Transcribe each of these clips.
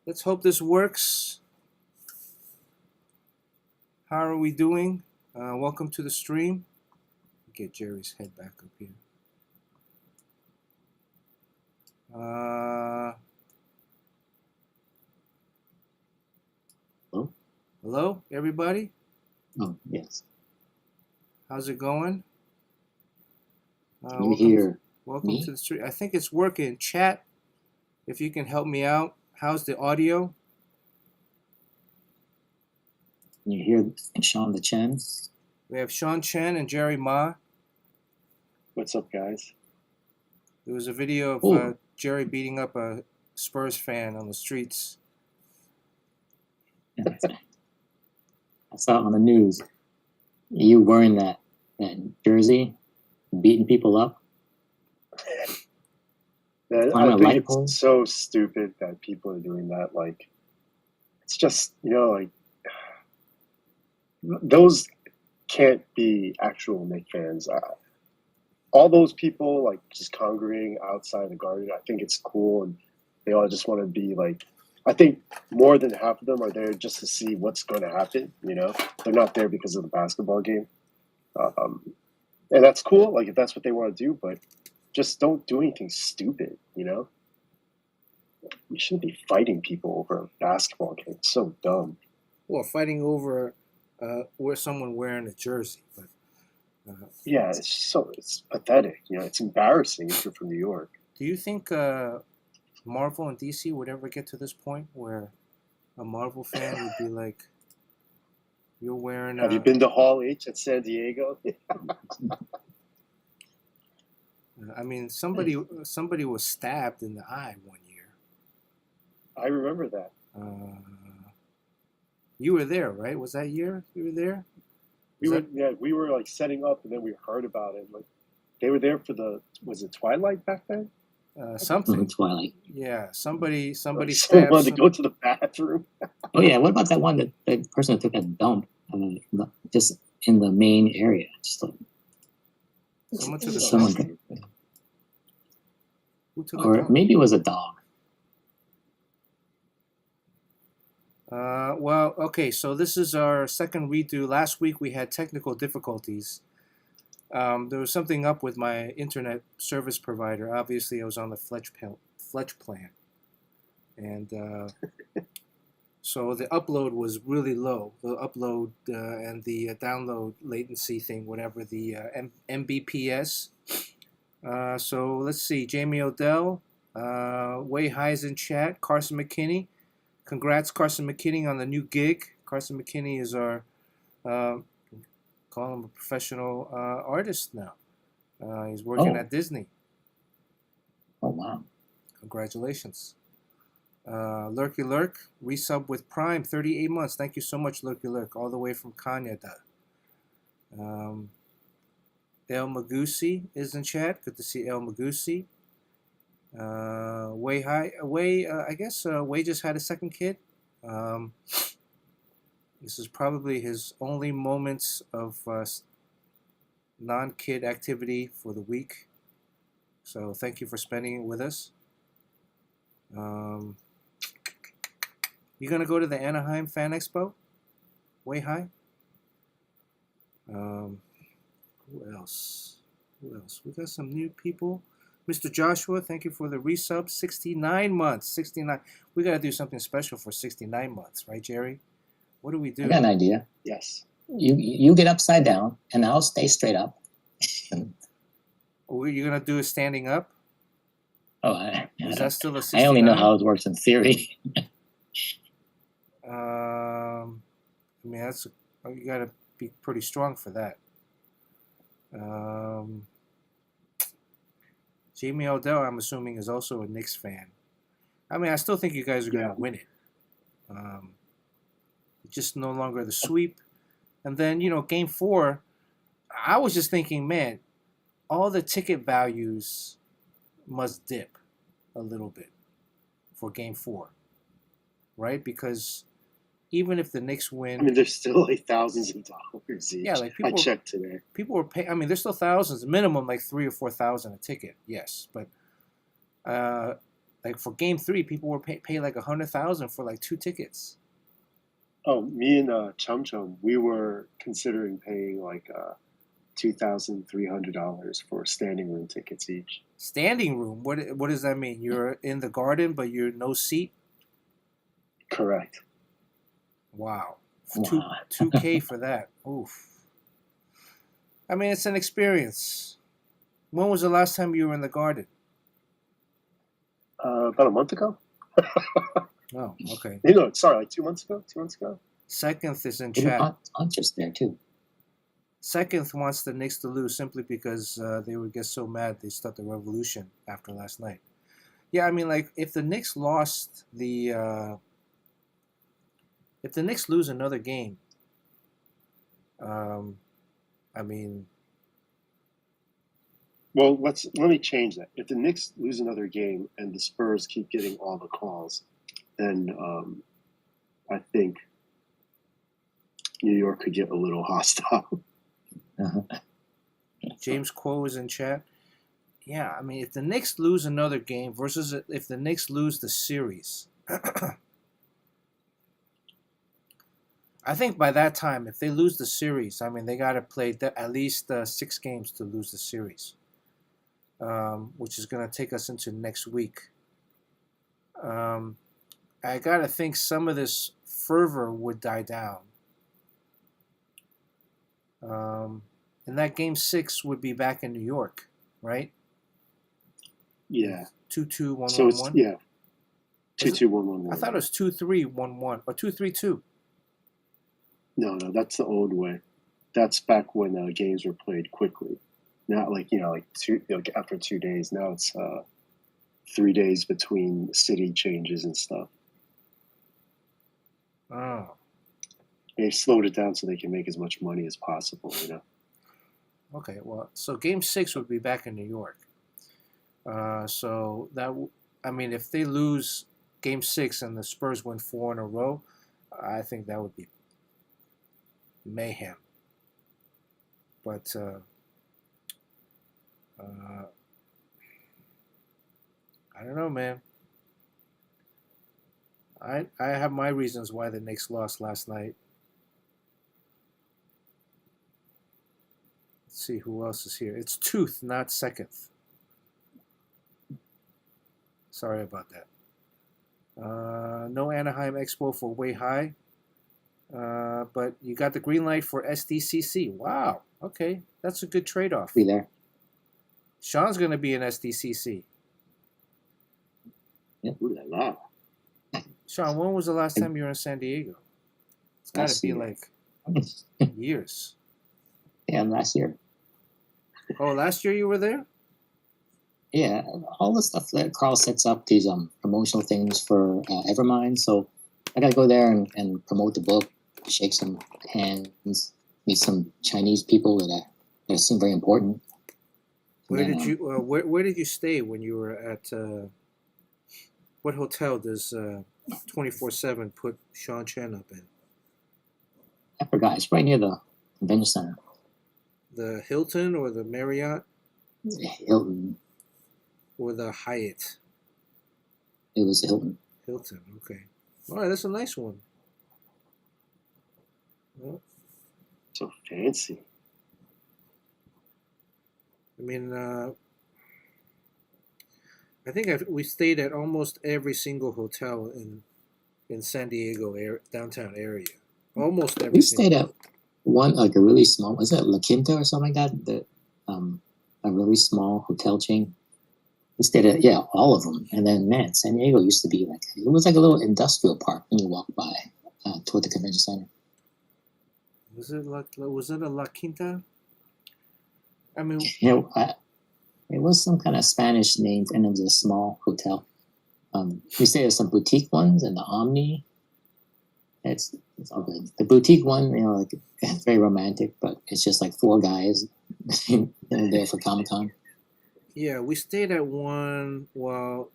Let's hope this works. How are we doing? Welcome to the stream. Get Jerry's head back up here. Hello? Hello, everybody. Oh, yes. How's it going? Can you hear welcome me? to the stream. I think it's working. Chat, if you can help me out. How's the audio? Can you hear Sean the Chen? We have Sean Chen and Jerry Ma. What's up, guys? There was a video of Jerry beating up a Spurs fan on the streets. I saw it on the news. You wearing that jersey, beating people up? I think it's so stupid that people are doing that. Like, it's just, like, those can't be actual Knicks fans. All those people, like, just congregating outside the garden, I think it's cool, and they all just want to be, like, I think more than half of them are there just to see what's going to happen, They're not there because of the basketball game. And that's cool, like, if that's what they want to do, but just don't do anything stupid, You shouldn't be fighting people over a basketball game. It's so dumb. Well, fighting over someone wearing a jersey, but yeah, it's pathetic. It's embarrassing if you're from New York. Do you think Marvel and DC would ever get to this point where a Marvel fan would be like, "You're wearing"? Have you been to Hall H at San Diego? I mean, somebody was stabbed in the eye one year. I remember that. You were there, right? Was that year you were there? We were like setting up, and then we heard about it. Like, they were there for was it Twilight back then? Something. Twilight. Yeah, somebody Someone stabbed. wanted to go to the bathroom. Oh yeah, what about that one that person that took a dump just in the main area? Just like someone took a someone. Who took Or maybe it was a dog. Well, okay, so this is our second redo. Last week we had technical difficulties. There was something up with my internet service provider. Obviously, I was on the Fletch plan. And so the upload was really low. The upload and the download latency thing, whatever, the Mbps. So let's see. Jamie Odell, Way Highs in chat. Carson McKinney. Congrats, Carson McKinney, on the new gig. Carson McKinney is our, call him a professional artist now. He's working at Disney. Oh, wow. Congratulations. Lurky Lurk, resub with Prime, 38 months. Thank you so much, Lurky Lurk, all the way from Canada. El Magusi is in chat. Good to see El Magusi. Way I guess Way just had a second kid. This is probably his only moments of non-kid activity for the week. So thank you for spending it with us. You gonna go to the Anaheim Fan Expo? Way High. Who else? We got some new people. Mr. Joshua, thank you for the resub. 69 months. 69. We got to do something special for 69 months, right, Jerry? What do we do? I got an idea. Yes. You get upside down, and I'll stay straight up. You're going to do a standing up? Oh, is that still a 69? I only know how it works in theory. I mean, you got to be pretty strong for that. Jamie Odell, I'm assuming, is also a Knicks fan. I mean, I still think you guys are going to win it. Just no longer the sweep. And then, Game 4, I was just thinking, man, all the ticket values must dip a little bit for Game 4, right? Because even if the Knicks win, I mean, there's still like thousands of dollars each. Yeah, like people, I checked today. People were paying. I mean, there's still thousands, minimum like 3,000 or 4,000 a ticket. Yes, but Like for Game 3, people were pay like 100,000 for like 2 tickets. Oh, me and Chum Chum, we were considering paying like $2,300 for standing room tickets each. Standing room. What does that mean? You're in the garden, but you're no seat. Correct. Wow. Wow. 2K for that. Oof. I mean, it's an experience. When was the last time you were in the garden? About a month ago. Oh, okay. Sorry, like 2 months ago. 2 months ago. Seconth is in They did chat. punches there too. Seconth wants the Knicks to lose simply because they would get so mad they start the revolution after last night. Yeah, I mean, like if the Knicks lost if the Knicks lose another game, I mean, Well, let me change that. If the Knicks lose another game and the Spurs keep getting all the calls, then I think New York could get a little hostile. James Quo is in chat. Yeah, I mean, if the Knicks lose another game versus if the Knicks lose the series, I think by that time, if they lose the series, I mean, they got to play at least 6 games to lose the series, which is going to take us into next week. I got to think some of this fervor would die down. And that game 6 would be back in New York, right? Yeah. 2-2, 1-1-1. So it's 2-2-1-1-1. I thought it was 2-3-1-1 or 2-3-2. No, that's the old way. That's back when games were played quickly, not like after 2 days. Now it's 3 days between city changes and stuff. Oh. They slowed it down so they can make as much money as possible. Okay, well, so Game 6 would be back in New York. So I mean, if they lose Game 6 and the Spurs win 4 in a row, I think that would be mayhem. But I don't know, man. I have my reasons why the Knicks lost last night. Let's see who else is here. It's Tooth, not Seconth. Sorry about that. No Anaheim Expo for Way High. But you got the green light for SDCC. Wow. Okay. That's a good trade-off. Be there. Sean's going to be in SDCC. Yep. Ooh la la. Sean, when was the last time you were in San Diego? It's got to Last be year. like years. Yeah, last year. Oh, last year you were there? Yeah, all the stuff that Carl sets up, these promotional things for Evermind. So I got to go there and promote the book, shake some hands, meet some Chinese people that seem very important. Where did you stay when you were at what hotel does 24/7 put Sean Chen up in? I forgot. It's right near the convention center. The Hilton or the Marriott Hilton. or the Hyatt? It was Hilton. Hilton, okay. All right, that's a nice one. Well, So fancy. I mean, I think we stayed at almost every single hotel in San Diego downtown area. Almost every. We stayed at one, like a really small, was it La Quinta or something like that? A really small hotel chain. We stayed at, all of them. And then, man, San Diego used to be it was like a little industrial park when you walk by toward the convention center. Was it a La Quinta? I mean, it was some kind of Spanish name, and it was a small hotel. We stayed at some boutique ones and the Omni. It's all good. The boutique one, it's very romantic, but it's just like 4 guys there for Comic-Con. yeah, we stayed at one. Well,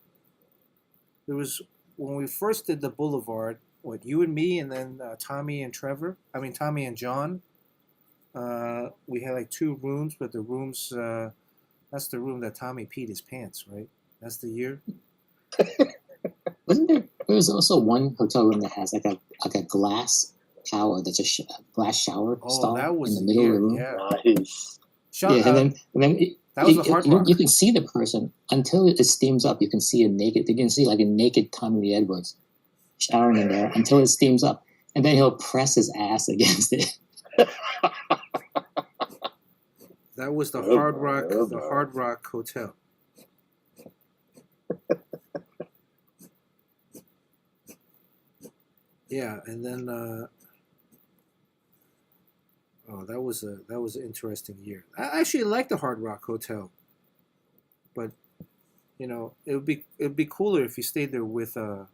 there was when we first did the Boulevard. What, you and me, and then Tommy and Tommy and John. We had like 2 rooms, but the rooms. That's the room that Tommy peed his pants, right? That's the year. Wasn't there? There was also one hotel room that has like a glass shower. That's a glass shower Oh, stall that was in the the middle of year. the room. Yeah. Nice. Sean, Yeah, and then that was the Hard you Rock. can see the person until it steams up. You can see a naked. You can see like a naked Tommy Lee Edwards showering in there until it steams up, and then he'll press his ass against it. That was the Oh, Hard boy, Rock, oh, the boy. Hard Rock Hotel. Yeah, and then oh, that was an interesting year. I actually like the Hard Rock Hotel, but it'd be cooler if you stayed there with a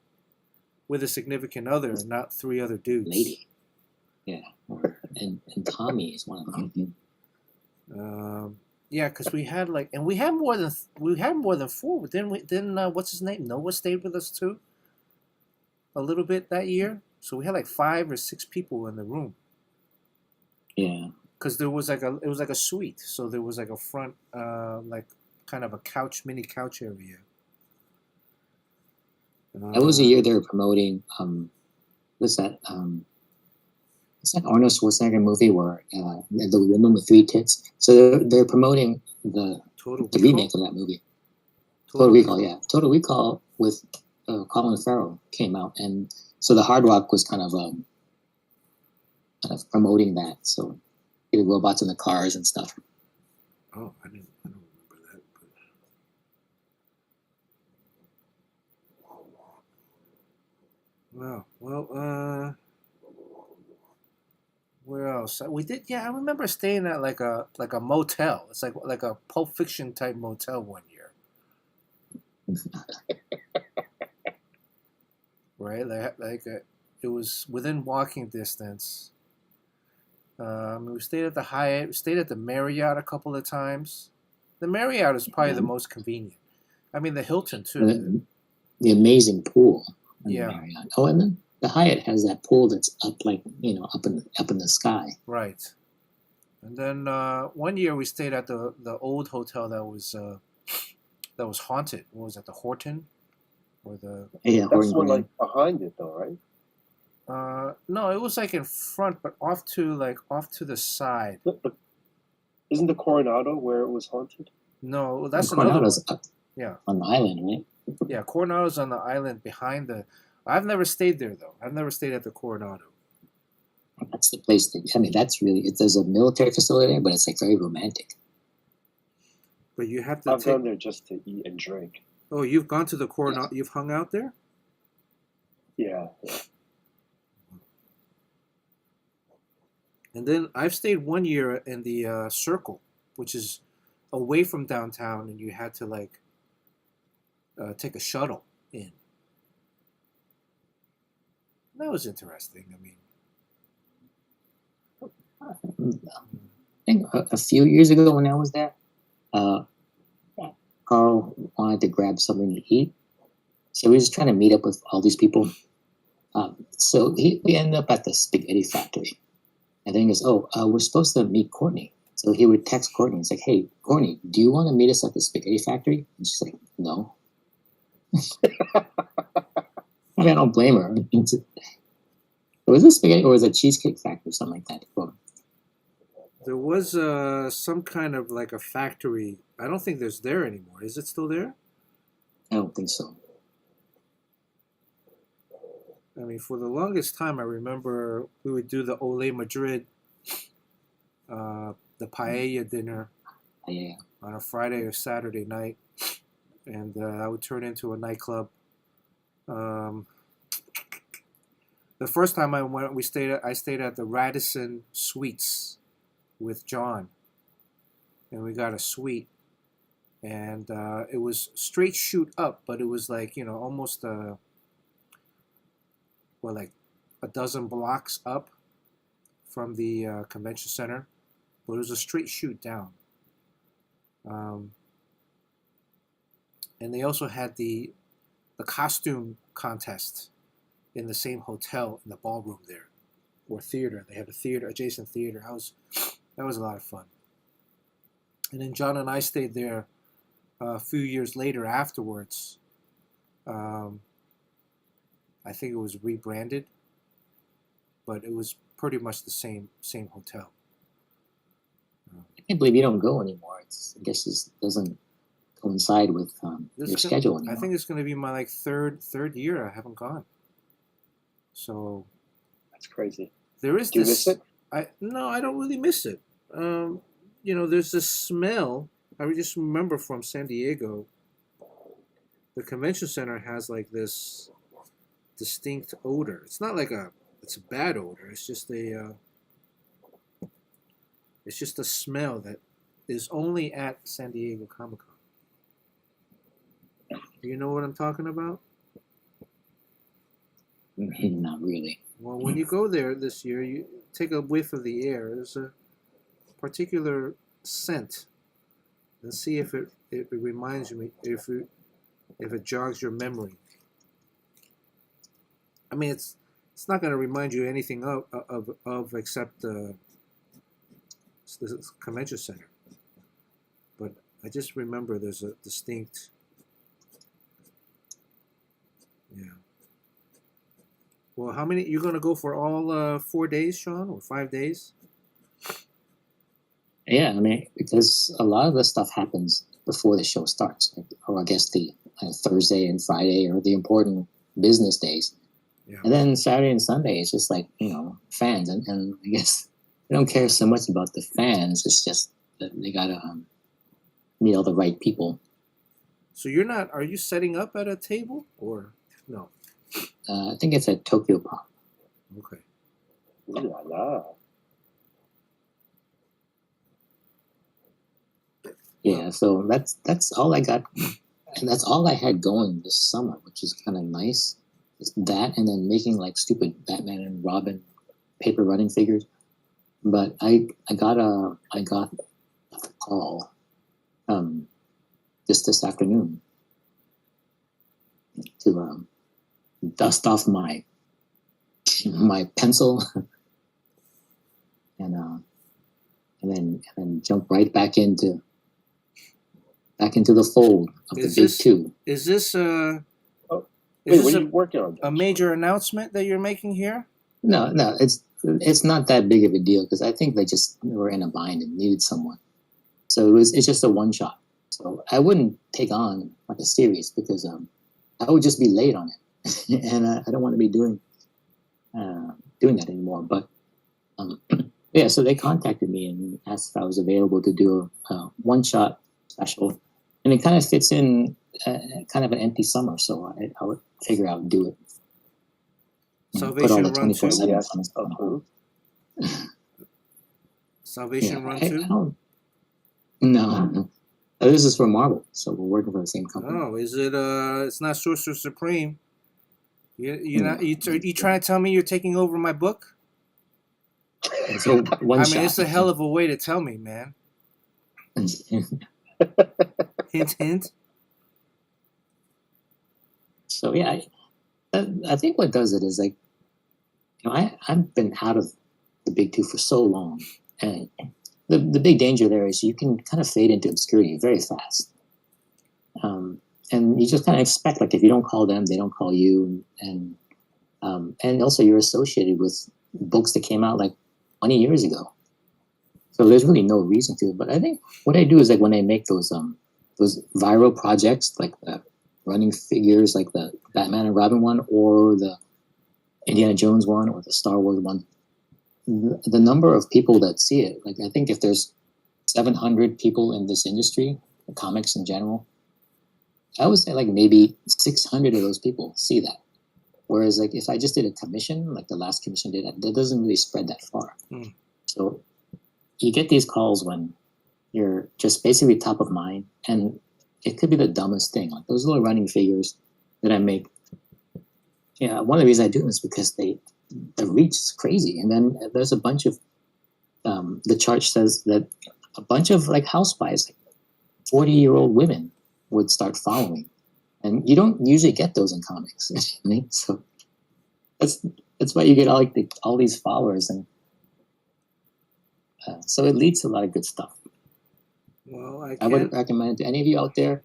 significant other and not three other dudes. Lady, yeah, and Tommy is one of them. Yeah, because we had like, and we had more than four. But then what's his name? Noah stayed with us too. A little bit that year, so we had like 5 or 6 people in the room. Yeah, Because it was like a suite, so there was like a front, like kind of a mini couch area. that was the year they were promoting. What's that? It's like Arnold Schwarzenegger movie where the woman with 3 tits. So they're promoting the Total the Recall? remake of that movie. Total Recall, yeah. Total Recall with Colin Farrell came out, and so the Hard Rock was kind of promoting that. So the robots in the cars and stuff. Oh, I don't remember that. But... Well, where else? We did. Yeah, I remember staying at like a motel. It's like a Pulp Fiction type motel one year. Right, it was within walking distance. We stayed at the Hyatt. We stayed at the Marriott a couple of times. The Marriott is probably the most convenient. I mean, the Hilton too. The amazing pool. Yeah. The Marriott. Oh, and then the Hyatt has that pool that's up up in the sky. Right. And then one year we stayed at the old hotel that was haunted. What was that? The Horton, or the? Yeah, That's one like behind it though, right? No, it was like in front, but off to the side. Isn't the Coronado where it was haunted? No, that's another one. Up Yeah. on the island, right? Yeah, Coronado's on the island behind the. I've never stayed there though. I've never stayed at the Coronado. That's the place that, I mean, that's really, there's a military facility there, but it's like very romantic. But you have to I've gone there just to eat and drink. Oh, you've gone to the Coronado? You've hung out there? Yeah. And then I've stayed one year in the Circle, which is away from downtown, and you had to like take a shuttle in. That was interesting. I mean, I think a few years ago when I was there, Carl wanted to grab something to eat. So we were just trying to meet up with all these people. So we ended up at the spaghetti factory. And then he goes, we're supposed to meet Courtney. So he would text Courtney. He's like, hey, Courtney, do you want to meet us at the spaghetti factory? And she's like, no. I mean, I don't blame her. Was it spaghetti or was it cheesecake factory or something like that? Well, there was some kind of like a factory. I don't think there's there anymore. Is it still there? I don't think so. I mean, for the longest time, I remember we would do the Ole Madrid, the paella dinner on a Friday or Saturday night, and that would turn into a nightclub. The first time I went, I stayed at the Radisson Suites with John, and we got a suite, and it was straight shoot up, but it was like almost like a dozen blocks up from the convention center, but it was a straight shoot down. And they also had the costume contest in the same hotel in the ballroom there, or theater. They had a theater, adjacent theater. That was a lot of fun. And then John and I stayed there a few years later afterwards, Um, I think it was rebranded, but it was pretty much the same hotel. I can't believe you don't go anymore. I guess it doesn't coincide with your schedule anymore. I think it's going to be my like third year I haven't gone. So That's crazy. there is Do you this. miss it? No, I don't really miss it. There's this smell. I just remember from San Diego. The convention center has like this distinct odor. It's not like it's a bad odor. It's just a smell that is only at San Diego Comic Con. Do you know what I'm talking about? Not really. Well, when you go there this year, you take a whiff of the air. There's a particular scent, and see if it reminds you, if it jogs your memory. I mean, it's not going to remind you anything of except the convention center. But I just remember there's a distinct. Yeah. Well, how many you're gonna go for all 4 days, Sean, or 5 days? Yeah, I mean, because a lot of the stuff happens before the show starts, or I guess the Thursday and Friday are the important business days. Yeah. And then Saturday and Sunday is just like, fans. And I guess they don't care so much about the fans. It's just that they got to meet all the right people. So are you setting up at a table or no? I think it's at Tokyo Pop. Okay. Ooh la la. Yeah, so that's all I got. And that's all I had going this summer, which is kind of nice. It's that and then making like stupid Batman and Robin paper running figures. But I got a call just this afternoon to dust off my pencil and then jump right back into the fold of the big two. Is this Wait, what are you working on? A major announcement that you're making here? No, it's not that big of a deal because I think they just were in a bind and needed someone. So it's just a one shot. So I wouldn't take on like a series because I would just be late on it, and I don't want to be doing that anymore. But yeah, so they contacted me and asked if I was available to do a one shot special, and it kind of fits in kind of an empty summer, so I would figure out and do it. Salvation Run 2? Yes. Salvation Run 2? No. This is for Marvel, so we're working for the same company. Oh, is it? It's not Sorcerer Supreme. You trying to tell me you're taking over my book? So it's a hell of a way to tell me, man. Hint, hint. So yeah, I think what does it is like, I've been out of the big two for so long, and the big danger there is you can kind of fade into obscurity very fast. And you just kind of expect, like, if you don't call them, they don't call you, and also you're associated with books that came out like 20 years ago. So there's really no reason to. But I think what I do is like when I make those viral projects, like the running figures, like the Batman and Robin one, or the Indiana Jones one, or the Star Wars one, the number of people that see it, like I think if there's 700 people in this industry, comics in general, I would say like maybe 600 of those people see that. Whereas like if I just did a commission, like the last commission did, that doesn't really spread that far. So you get these calls when you're just basically top of mind, and it could be the dumbest thing, like those little running figures that I make. Yeah, one of the reasons I do them is because the reach is crazy, and then there's a bunch of the chart says that a bunch of like housewives, like 40-year-old women, would start following, and you don't usually get those in comics. So that's why you get all these followers, and so it leads to a lot of good stuff. Well, I would recommend it to any of you out there.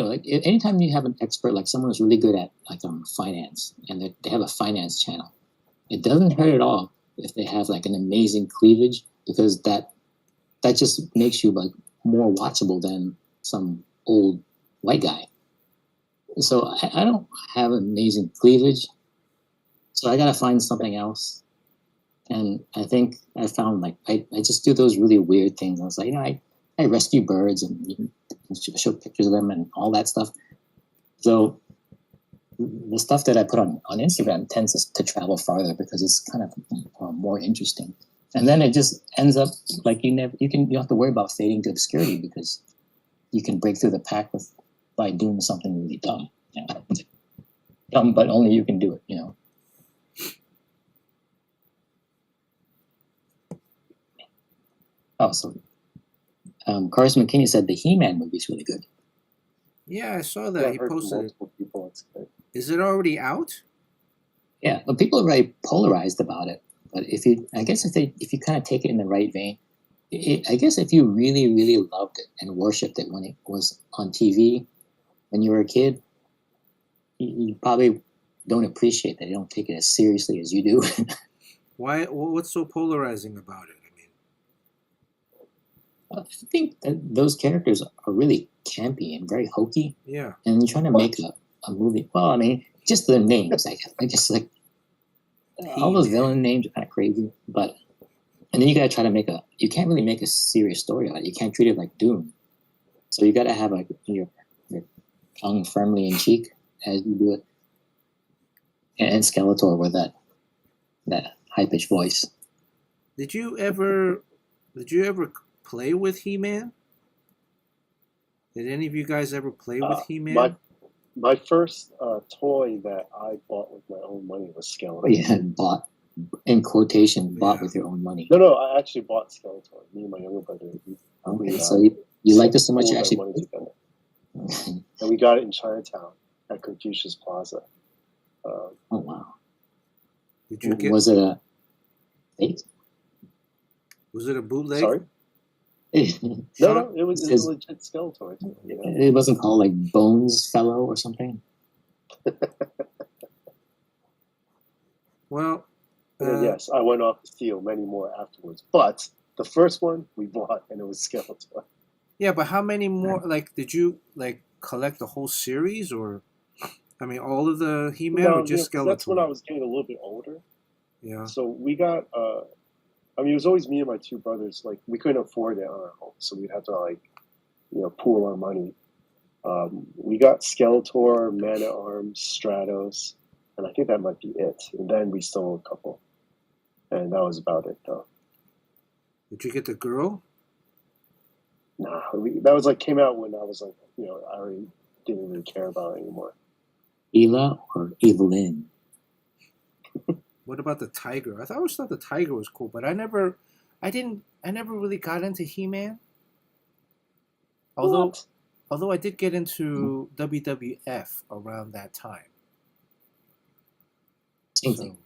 like anytime you have an expert, like someone who's really good at like finance, and they have a finance channel, it doesn't hurt at all if they have like an amazing cleavage, because that just makes you like more watchable than some old white guy. So I don't have amazing cleavage, so I gotta find something else. And I think I found like I just do those really weird things. I was like, I rescue birds and show pictures of them and all that stuff. So the stuff that I put on Instagram tends to travel farther because it's kind of more interesting. And then it just ends up like you don't have to worry about fading to obscurity because you can break through the pack by doing something really dumb. Dumb, but only you can do it. Oh, so Carson McKinney said the He-Man movie is really good. Yeah, I saw that. Yeah, He I've heard from posted it. multiple people. It's good. Is it already out? Yeah, but people are very polarized about it. But if you kind of take it in the right vein, I guess if you really, really loved it and worshipped it when it was on TV when you were a kid, you probably don't appreciate that. You don't take it as seriously as you do. Why? What's so polarizing about it? I think that those characters are really campy and very hokey. Yeah. And you're trying to make a movie. Well, I mean, just the names. I guess like all those villain names are kind of crazy. And then you got to try to you can't really make a serious story out of it. You can't treat it like Doom. So you got to have like your tongue firmly in cheek as you do it. And Skeletor with that high-pitched voice. Did you ever play with He-Man? Did any of you guys ever play with He-Man? My first toy that I bought with my own money was Skeletor. Yeah, bought in quotation, bought with your own money. No, I actually bought Skeletor. Me and my younger brother. So you liked it so much you actually money together. And we got it in Chinatown at Confucius Plaza. Oh wow! Did you get? Was it a fake? Was it a bootleg? Sorry. No, it was a legit Skeletor. It wasn't called like Bones Fellow or something. Well, yes, I went off to steal many more afterwards, but the first one we bought, and it was Skeletor. Yeah, but how many more? Like, did you like collect the whole series, or I mean, all of the He-Man, or just Skeletor? That's when I was getting a little bit older. Yeah. So we got. I mean, it was always me and my two brothers. Like, we couldn't afford it on our own, so we'd have to pool our money. We got Skeletor, Man-at-Arms, Stratos, and I think that might be it. And then we stole a couple, and that was about it, though. Did you get the girl? Nah, that was came out when I was I already didn't really care about it anymore. Ela or Evelyn? What about the tiger? I always thought the tiger was cool, but I never really got into He-Man. Although I did get into WWF around that time. Same thing.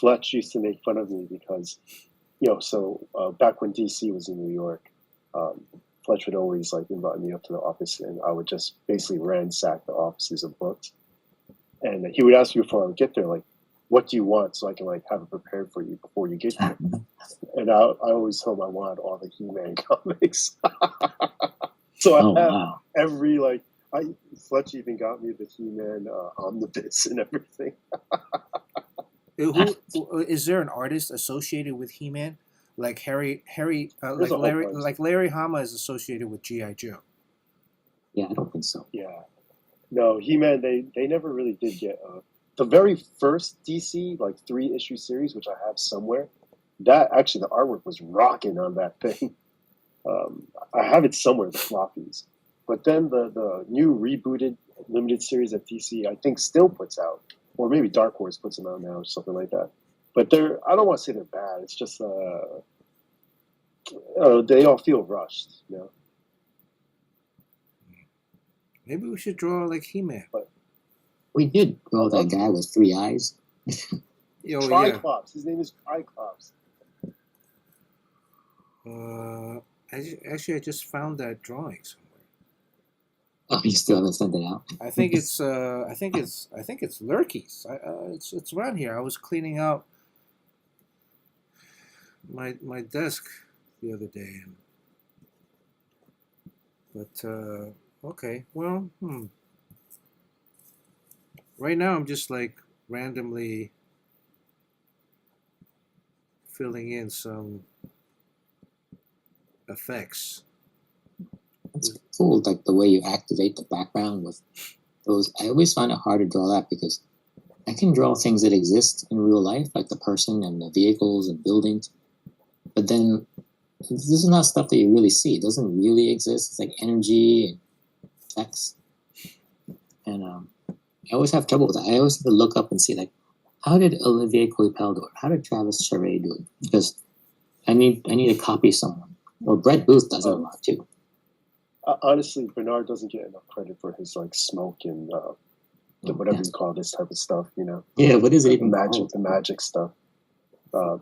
Fletch used to make fun of me because, back when DC was in New York, Fletch would always invite me up to the office, and I would just basically ransack the offices of books. And he would ask me before I would get there, what do you want so I can have it prepared for you before you get there? And I always told him I wanted all the He-Man comics. So I have every Fletch even got me the He-Man omnibus and everything. Is there an artist associated with He-Man? Like Larry Hama is associated with G.I. Joe. Yeah, I don't think so. Yeah. No, He-Man, they never really did get the very first DC 3-issue series, which I have somewhere. That actually, the artwork was rocking on that thing. I have it somewhere, the floppies. But then the new rebooted limited series that DC I think still puts out, or maybe Dark Horse puts them out now or something like that. But I don't want to say they're bad. It's just they all feel rushed, Maybe we should draw like He-Man. But we did draw that guy with 3 eyes. Triclops. His name is Triclops. Actually, I just found that drawing somewhere. Oh, you still haven't sent it out? I think it's Lurky's. It's around here. I was cleaning out my desk the other day, but okay. Well, right now I'm just like randomly filling in some effects. It's cool, like the way you activate the background with those. I always find it hard to draw that because I can draw things that exist in real life, like the person and the vehicles and buildings. But then this is not stuff that you really see. It doesn't really exist. It's like energy and effects. And I always have trouble with that. I always have to look up and see, like, how did Olivier Coipel do it? How did Travis Charest do it? Because I need to copy someone. Or Brett Booth does it a lot too. Honestly, Bernard doesn't get enough credit for his like smoke and whatever you call this type of stuff. You know? Yeah. What is it even magic? called? The magic stuff.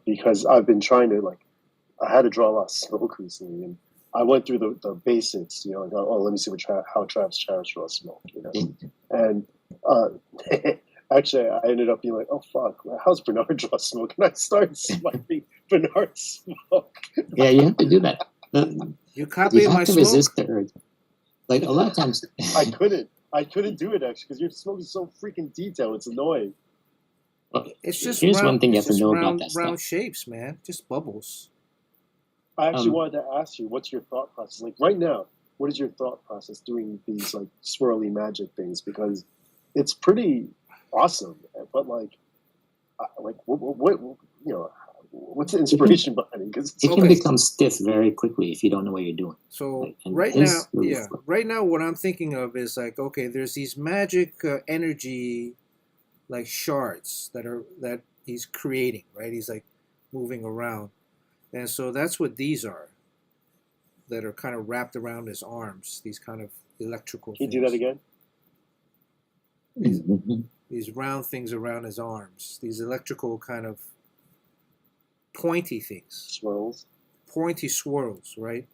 Because I've been trying to like, I had to draw a lot of smoke recently, and I went through the basics. You know, like, oh, let me see how Travis Charest draws smoke. You know, and actually, I ended up being like, oh fuck, how's Bernard draw smoke? And I started swiping Bernard's smoke. Yeah, you have to do that. You copy my smoke. Resist the urge. Like a lot of times, I couldn't do it actually because your smoke is so freaking detailed. It's annoying. It's just here's round, one thing you have to know round, about that round stuff. shapes, man. Just bubbles. I actually wanted to ask you, what's your thought process? Like right now, what is your thought process doing these like swirly magic things? Because it's pretty awesome, but like what you know, what's the inspiration behind it? Because it can become stiff very quickly if you don't know what you're doing. So like, right now, right now, what I'm thinking of is like, okay, there's these magic energy, like shards that he's creating, right? He's like moving around. And so that's what these are, that are kind of wrapped around his arms, these kind of electrical Can things. you do that again? These round things around his arms, these electrical kind of pointy things. Swirls. Pointy swirls, right?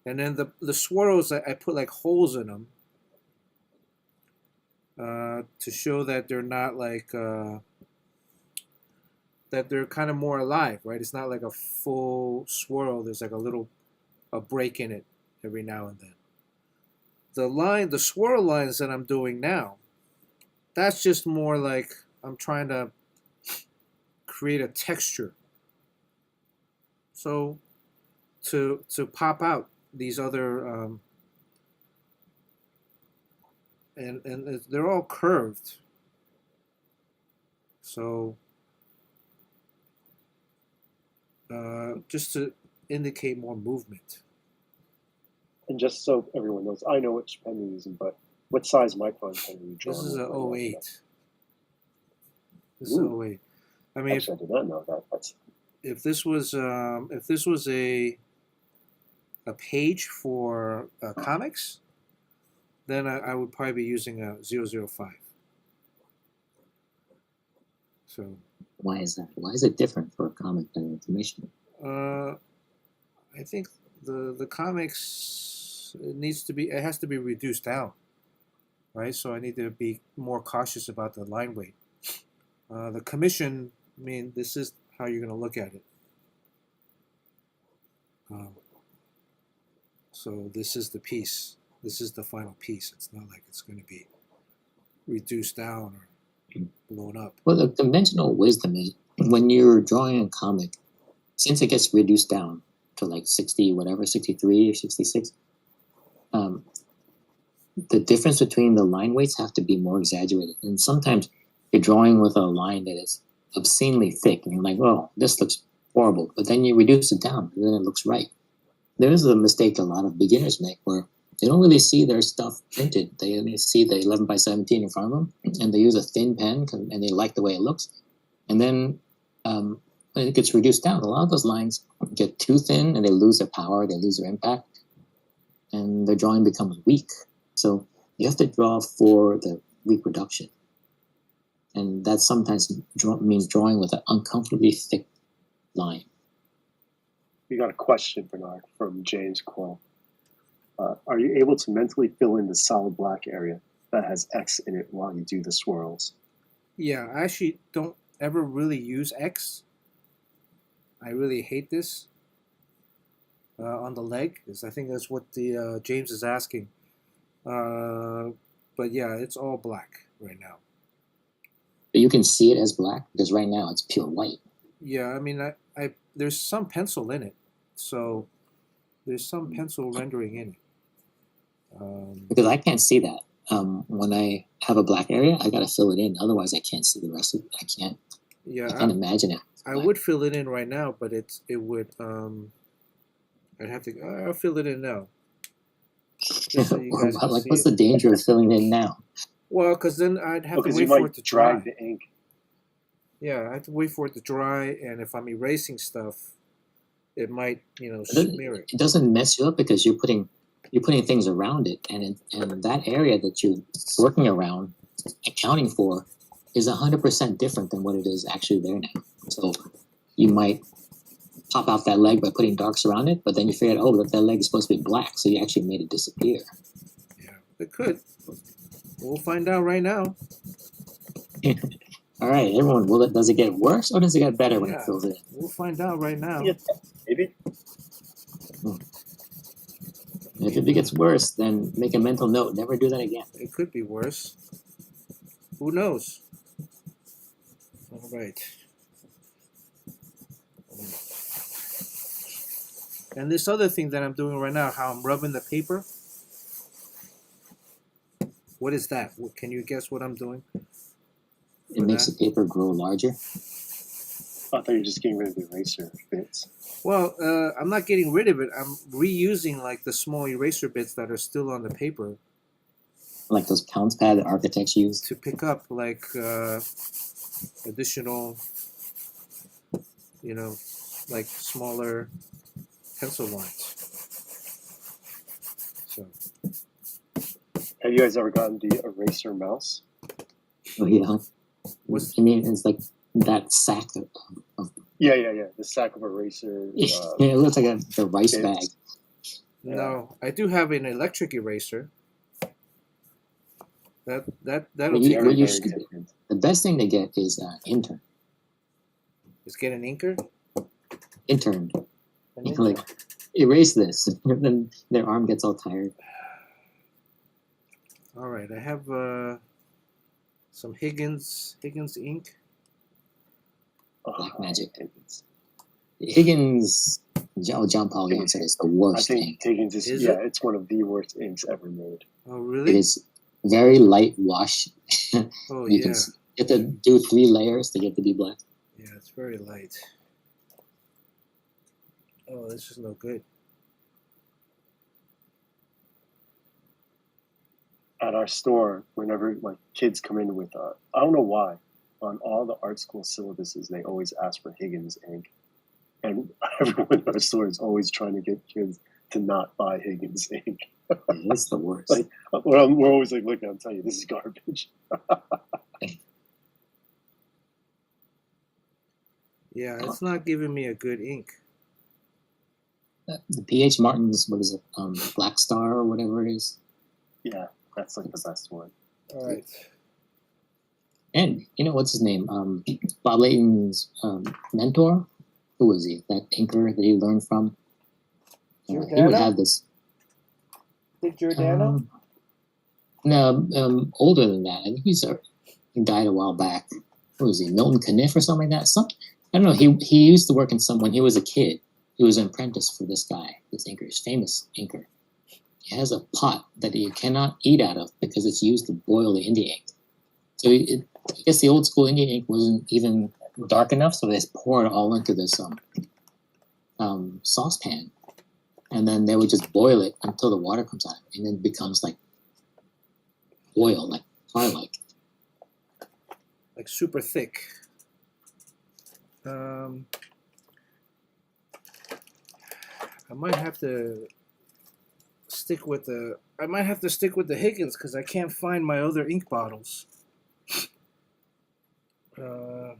And then the swirls, I put like holes in them to show that they're not like... that they're kind of more alive, right? It's not like a full swirl. There's like a break in it every now and then. The swirl lines that I'm doing now, that's just more like I'm trying to create a texture. So to pop out these other, and they're all curved. So just to indicate more movement. And just so everyone knows, I know which pen you're using, but what size micron pen are you drawing? This is a 08. This Ooh. is a 08. I mean, actually, I did not know that. That's... if this was a page for comics, then I would probably be using a 005. So why is that? Why is it different for a comic than information? I think the comics it has to be reduced down, right? So I need to be more cautious about the line weight. The commission, I mean, this is how you're going to look at it. So this is the piece. This is the final piece. It's not like it's going to be reduced down or blown up. Well, the conventional wisdom is when you're drawing a comic, since it gets reduced down to like 60, whatever, 63 or 66, the difference between the line weights have to be more exaggerated. And sometimes you're drawing with a line that is obscenely thick, and you're like, oh, this looks horrible. But then you reduce it down, and then it looks right. There is a mistake a lot of beginners make where they don't really see their stuff printed. They only see the 11 by 17 in front of them, and they use a thin pen, and they like the way it looks. And then when it gets reduced down, a lot of those lines get too thin, and they lose their power, they lose their impact, and their drawing becomes weak. So you have to draw for the reproduction. And that sometimes means drawing with an uncomfortably thick line. We got a question, Bernard, from James Quill. Are you able to mentally fill in the solid black area that has X in it while you do the swirls? Yeah, I actually don't ever really use X. I really hate this on the leg, because I think that's what the James is asking. But yeah, it's all black right now. But you can see it as black because right now it's pure white. Yeah, I mean, I there's some pencil in it, so there's some pencil rendering in it. Because I can't see that. When I have a black area, I gotta fill it in. Otherwise, I can't see the rest of it. I can't Yeah, imagine it. I would fill it in right now, but it would I'd have to. I'll fill it in now. Just so you guys can Like, see what's it. the danger of filling it in now? Well, because then I'd have to Because wait you for it might to dry. drag the ink. Yeah, I have to wait for it to dry, and if I'm erasing stuff, it might, It smear it. doesn't mess you up because you're putting things around it, and that area that you're working around, accounting for, is 100% different than what it is actually there now. So you might pop out that leg by putting darks around it, but then you figure out, oh, that leg is supposed to be black, so you actually made it disappear. Yeah, it could. We'll find out right now. All right, everyone, does it get worse or does it get better when it Yeah. fills it in? We'll find out right now. Yeah, maybe. If it gets worse, then make a mental note. Never do that again. It could be worse. Who knows? All right. And this other thing that I'm doing right now, how I'm rubbing the paper. What is that? Can you guess what I'm doing? It makes the paper grow larger. I thought you were just getting rid of the eraser bits. Well, I'm not getting rid of it. I'm reusing like the small eraser bits that are still on the paper Like those pounce pad that architects use. to pick up like additional, like smaller pencil lines. So Have you guys ever gotten the eraser mouse? Oh, yeah. What's- I mean, it's like that sack of Yeah. The sack of erasers. yeah, it looks like the rice bits. bag. no, I do have an electric eraser. That'll You- take what Very, you very should- different. The best thing to get is intern. Let's get an inker. Intern. An You inker. can, like, erase this. Then their arm gets all tired. All right, I have some Higgins ink. Black Oh, magic. Higgins, John Paul Young said it's the I worst think ink. Higgins is, Is yeah, it? it's one of the worst inks ever made. Oh It really? is very light wash. Oh You yeah, can get to do 3 layers to get to be black. yeah. It's very light. Oh, this is no good. At our store, whenever like kids come in with, I don't know why, on all the art school syllabuses, they always ask for Higgins ink. And everyone in our store is always trying to get kids to not buy Higgins ink. It's the worst. Like, we're always like, look, I'm telling you, this is garbage. Yeah, it's not giving me a good ink. The PH Martin's, what is it? Black Star or whatever it is. Yeah, that's like the best one. All right. And you know what's his name? Bob Layton's mentor. Who was he? That inker that he learned from. He would Giordano? have this. Dick Giordano? No, older than that. I think he died a while back. What was he? Milton Caniff or something like that. I don't know. He used to work in when he was a kid. He was an apprentice for this guy, this inker, this famous inker. He has a pot that you cannot eat out of because it's used to boil the India ink. So I guess the old school India ink wasn't even dark enough, so they just pour it all into this saucepan, and then they would just boil it until the water comes out, and then it becomes like oil, like tar-like. Like super thick. I might have to stick with the Higgins because I can't find my other ink bottles. I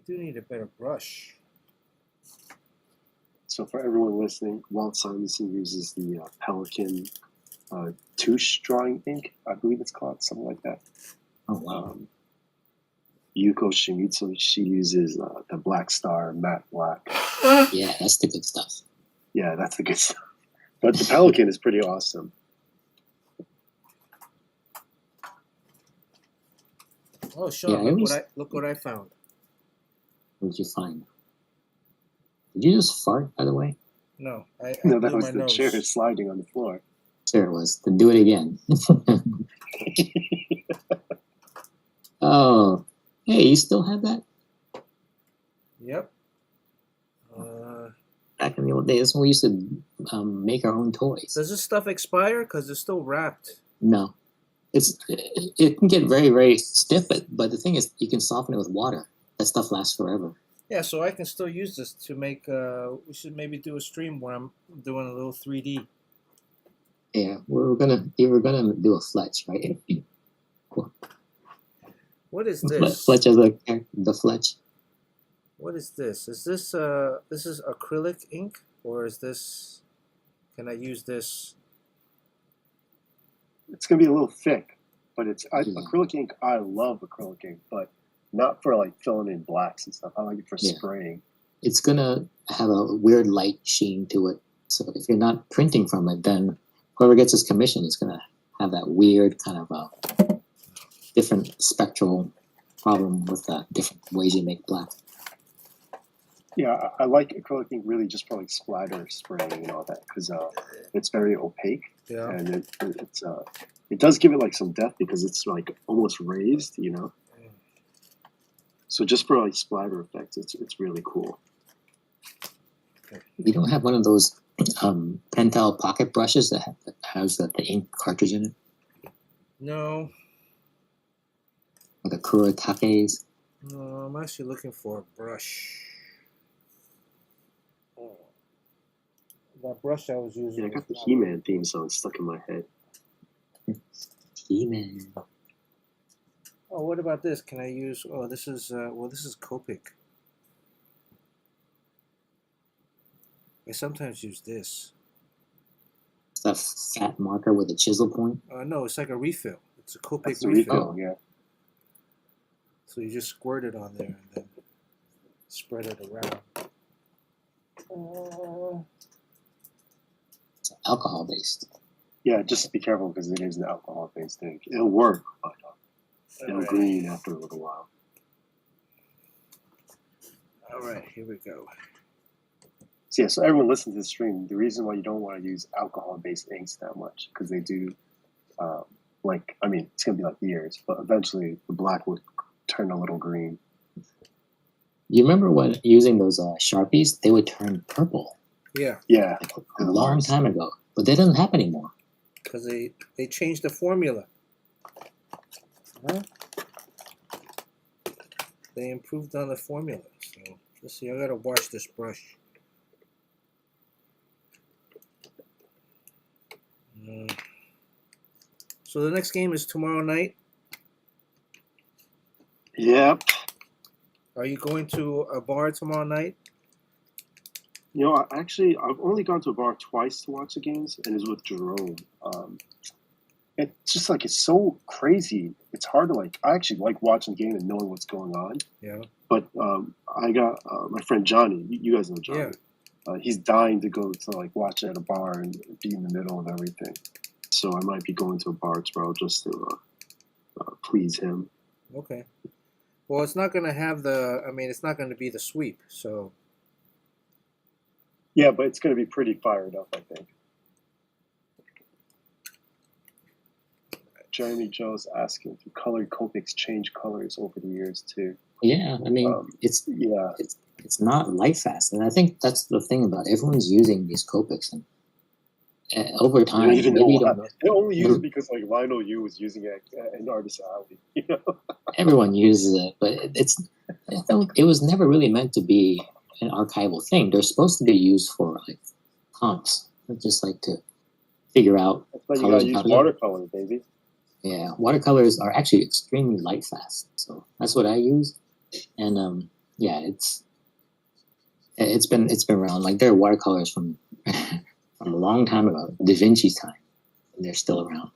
do need a better brush. So for everyone listening, Walt Simonson uses the Pelican Touche drawing ink, I believe it's called, something like that. Oh wow. Yuko Shimizu, she uses the Black Star matte black. Yeah, that's the good stuff. Yeah, that's the good stuff. But the Pelican is pretty awesome. Oh, Sean, Yeah, it was- look what I found. What did you find? Did you just fart, by the way? No, I No, blew that was my the nose. chair sliding on the floor. Sure it was. Then do it again. Oh, hey, you still have that? Yep. Back in the old days when we used to make our own toys. Does this stuff expire? Because it's still wrapped. No, it can get very, very stiff, but the thing is, you can soften it with water. That stuff lasts forever. Yeah, so I can still use this to make. We should maybe do a stream where I'm doing a little 3D. Yeah, you were gonna do a Fletch, right? Cool. What is this? Fletch as the Fletch. What is this? Is this this is acrylic ink, or is this? Can I use this? It's going to be a little thick, but it's Yeah. acrylic ink. I love acrylic ink, but not for like filling in blacks and stuff. I like it for Yeah. spraying. It's gonna have a weird light sheen to it. So if you're not printing from it, then whoever gets his commission is gonna have that weird kind of different spectral problem with different ways you make black. Yeah, I like acrylic ink really just for like splatter spraying and all that because it's very opaque Yeah. and it does give it like some depth because it's like almost raised, you know. So just for like splatter effects, it's really cool. You don't have one of those Pentel pocket brushes that has the ink cartridge in it, No. like a Kuratake's. No, I'm actually looking for a brush. Oh. That brush I was using. Yeah, I got the is not- He-Man theme song stuck in my head. He-Man. Oh, what about this? Can I use? Oh, this is well, this is Copic. I sometimes use this. It's that fat marker with a chisel point. No, it's like a refill. It's a Copic That's the refill. refill, yeah. So you just squirt it on there and then spread it around. It's alcohol based. Yeah, just be careful because it is an alcohol-based thing. It'll work, but it'll Alright. green after a little while. All right, here we go. So yeah, so everyone listen to the stream. The reason why you don't want to use alcohol-based inks that much because they do, it's gonna be like years, but eventually the black would turn a little green. You remember when using those Sharpies, they would turn purple Yeah, Yeah, like a they're the long worst. time ago, but that doesn't happen anymore. because they changed the formula. Huh? They improved on the formula. So let's see. I gotta wash this brush. So the next game is tomorrow night. Yep. Are you going to a bar tomorrow night? You know, I've only gone to a bar twice to watch the games, and it's with Jerome. It's just like it's so crazy. It's hard to I actually like watching the game and knowing what's going on. Yeah. But I got my friend Johnny. You guys know Johnny. Yeah. He's dying to go to watch at a bar and be in the middle of everything. So I might be going to a bar tomorrow just to please him. Okay. Well, it's not going to have the. I mean, it's not going to be the sweep. So. Yeah, but it's going to be pretty fired up, I think. Jeremy Joe's asking, do colored Copics change colors over the years too? Yeah, I mean, it's not light fast, and I think that's the thing about everyone's using these Copics, and over time, You maybe you don't know. They only use it because Lionel Yu was using it in Artist Alley. You know? Everyone uses it, but it was never really meant to be an archival thing. They're supposed to be used for comps, just to figure out. That's why you colors gotta use and watercolor, baby. Yeah, watercolors are actually extremely light fast, so that's what I use. And yeah, it's been around. Like there are watercolors from from a long time ago, Da Vinci's time, and they're still around.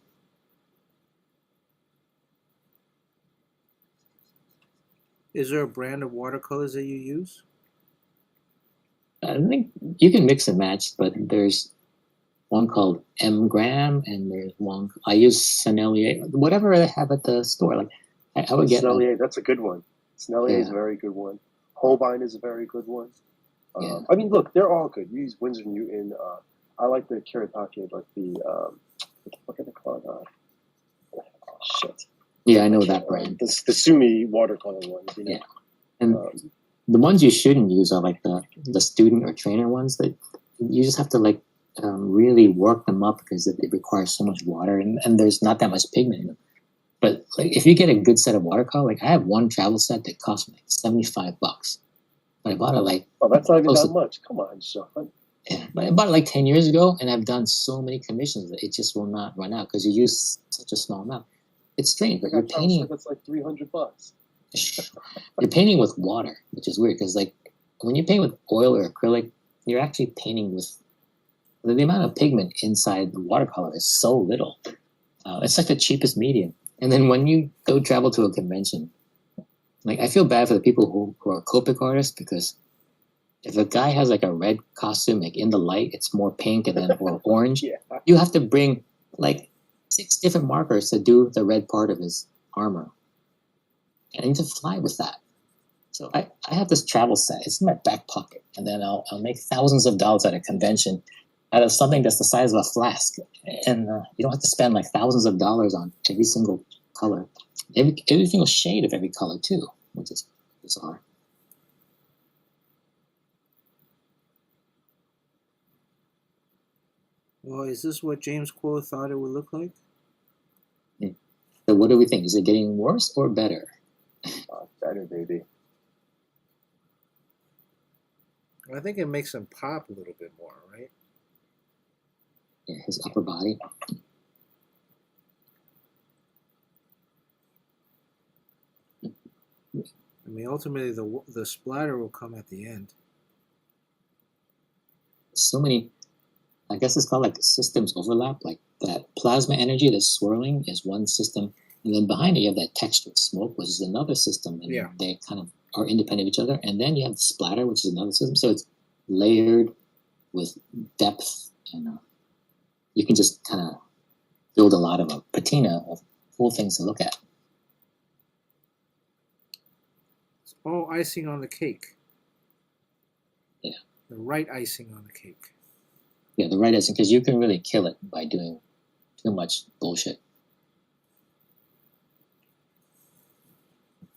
Is there a brand of watercolors that you use? I think you can mix and match, but there's one called M Gram, and there's one I use Sennelier, whatever I have at the store. Like I would get Snellier, that's a good one. Snellier is a Yeah. very good one. Holbein is a very good one. Yeah. I mean, look, they're all good. You use Winsor Newton. I like the Kiritake, like the what are they called? Oh, shit. Yeah, I know that brand. The Sumi watercolor ones. You know? Yeah. And Um, the ones you shouldn't use are like the student or trainer ones that you just have to like really work them up because they require so much water and there's not that much pigment in them. But like if you get a good set of watercolor, like I have one travel set that cost me like $75, but I bought it like oh, that's not even close that to, much. Come on, Sean. yeah, but I bought it like 10 years ago, and I've done so many commissions that it just will not run out because you use such a small amount. It's strange, I but you're got travel set painting that's like $300. you're painting with water, which is weird because like when you paint with oil or acrylic, you're actually painting with the amount of pigment inside the watercolor is so little. It's like the cheapest medium. And then when you go travel to a convention, like I feel bad for the people who are Copic artists because if a guy has like a red costume, like in the light, it's more pink and then or orange. Yeah. You have to bring like 6 different markers to do the red part of his armor. And I need to fly with that. So I have this travel set. It's in my back pocket. And then I'll make thousands of dollars at a convention out of something that's the size of a flask. And you don't have to spend like thousands of dollars on every single color. Every single shade of every color too, which is bizarre. Well, is this what James Quo thought it would look like? So what do we think? Is it getting worse or better? Better, baby. I think it makes him pop a little bit more, right? Yeah, his upper body. I mean, ultimately, the splatter will come at the end. So many, I guess it's called like systems overlap. Like that plasma energy that's swirling is one system. And then behind it, you have that textured smoke, which is another system. And Yeah. they kind of are independent of each other. And then you have the splatter, which is another system. So it's layered with depth. And you can just kind of build a lot of a patina of cool things to look at. It's all icing on the cake. Yeah. The right icing on the cake. Yeah, the right icing, because you can really kill it by doing too much bullshit.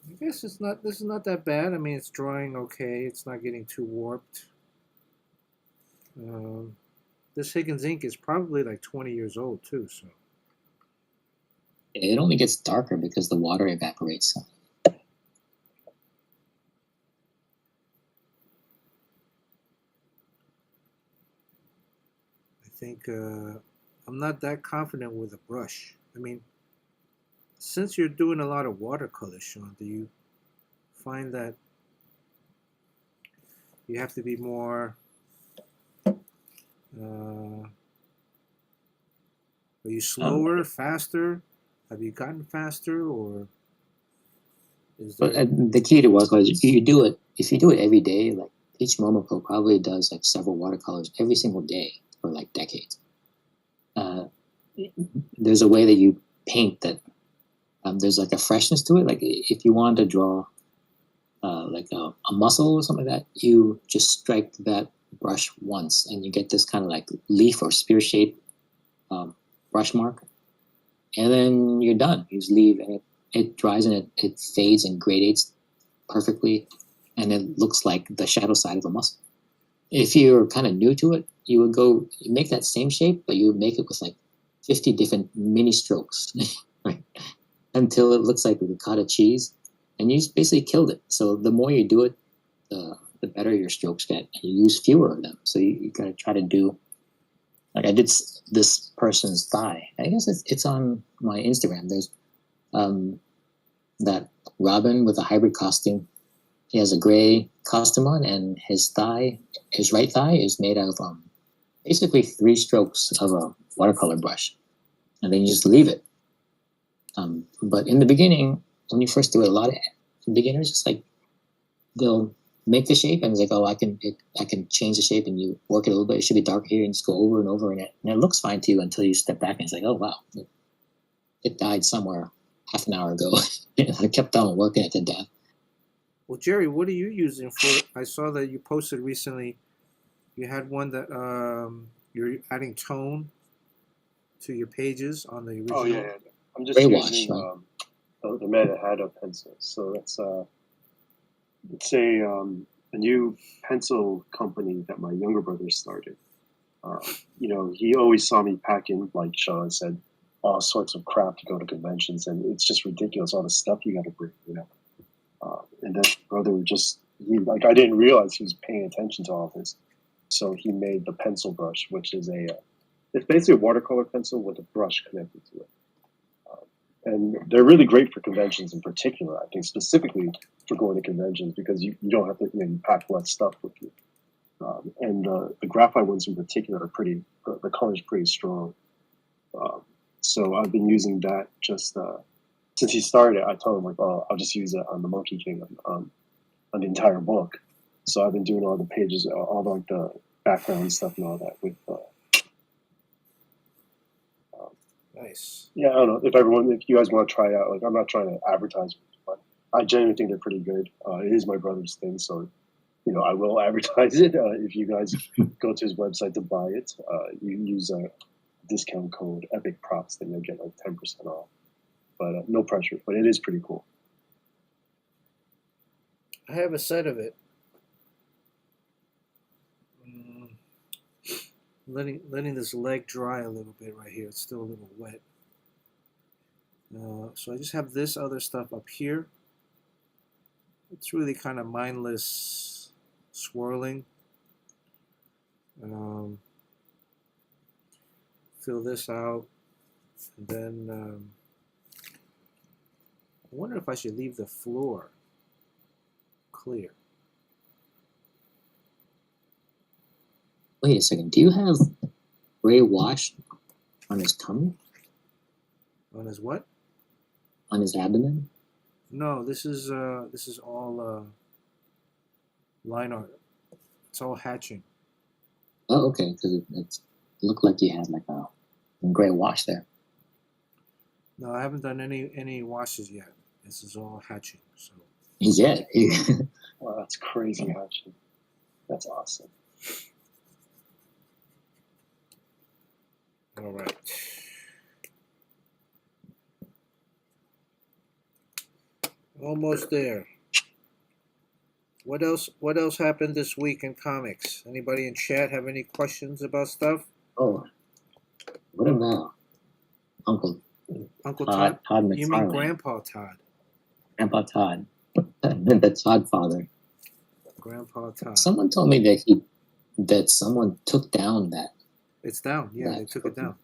I guess this is not that bad. I mean, it's drawing okay. It's not getting too warped. This Higgins ink is probably like 20 years old too, so. It only gets darker because the water evaporates. I think I'm not that confident with a brush. I mean, since you're doing a lot of watercolor, Sean, do you find that you have to be more are you slower, faster? Have you gotten faster, or is But there? the key to watercolors, if you do it every day, like each Momoko probably does like several watercolors every single day for like decades. There's a way that you paint that there's like a freshness to it. Like if you wanted to draw like a muscle or something like that, you just strike that brush once and you get this kind of like leaf or spear shaped brush mark, and then you're done. You just leave and it dries and it fades and gradates perfectly, and it looks like the shadow side of a muscle. If you're kind of new to it, you would go you make that same shape, but you would make it with like 50 different mini strokes, right? Until it looks like ricotta cheese, and you just basically killed it. So the more you do it, the better your strokes get, and you use fewer of them. So you gotta try to do. Like I did this person's thigh. I guess it's on my Instagram. There's that Robin with a hybrid costume. he has a gray costume on, and his right thigh, is made of basically 3 strokes of a watercolor brush, and then you just leave it. But in the beginning, when you first do it, a lot of beginners just like they'll make the shape and it's like, oh, I can change the shape, and you work it a little bit. It should be darker here, and just go over and over, and it looks fine to you until you step back and it's like, oh wow, it died somewhere half an hour ago. I kept on working it to death. Well, Jerry, what are you using for? I saw that you posted recently. You had one that you're adding tone to your pages on the original. Oh yeah. I'm just Gray using wash, right? the Manhattan pencil. So that's it's a new pencil company that my younger brother started. He always saw me packing, like Sean said, all sorts of crap to go to conventions, and it's just ridiculous all the stuff you got to bring. And then brother I didn't realize he was paying attention to all this, so he made the pencil brush, which is it's basically a watercolor pencil with a brush connected to it. And they're really great for conventions in particular. I think specifically for going to conventions because you don't have to you pack less stuff with you. And the graphite ones in particular are the color's pretty strong. So I've been using that just since he started. I told him like, oh, I'll just use it on the Monkey King on the entire book. So I've been doing all the pages, all the background stuff and all that with. Nice. Yeah, I don't know if you guys want to try it out. Like, I'm not trying to advertise, but I genuinely think they're pretty good. It is my brother's thing, so I will advertise it. If you guys go to his website to buy it, you use a discount code Epic Props, then you'll get like 10% off. But no pressure. But it is pretty cool. I have a set of it. Letting this leg dry a little bit right here. It's still a little wet. So I just have this other stuff up here. It's really kind of mindless swirling. Fill this out, and then I wonder if I should leave the floor clear. Wait a second. Do you have gray wash on his tummy? On his what? On his abdomen? No, this is all line art. It's all hatching. Oh, okay. Because it looked like you had like a gray wash there. No, I haven't done any washes yet. This is all hatching. So. Yeah. Wow, that's crazy hatching. That's awesome. All right. Almost there. What else happened this week in comics? Anybody in chat have any questions about stuff? Oh, what about Uncle Todd? Todd You mean McFarlane. Grandpa Todd? Grandpa Todd. The Todd father. Grandpa Todd. Someone told me that someone took down that. It's down. Yeah, they took it down.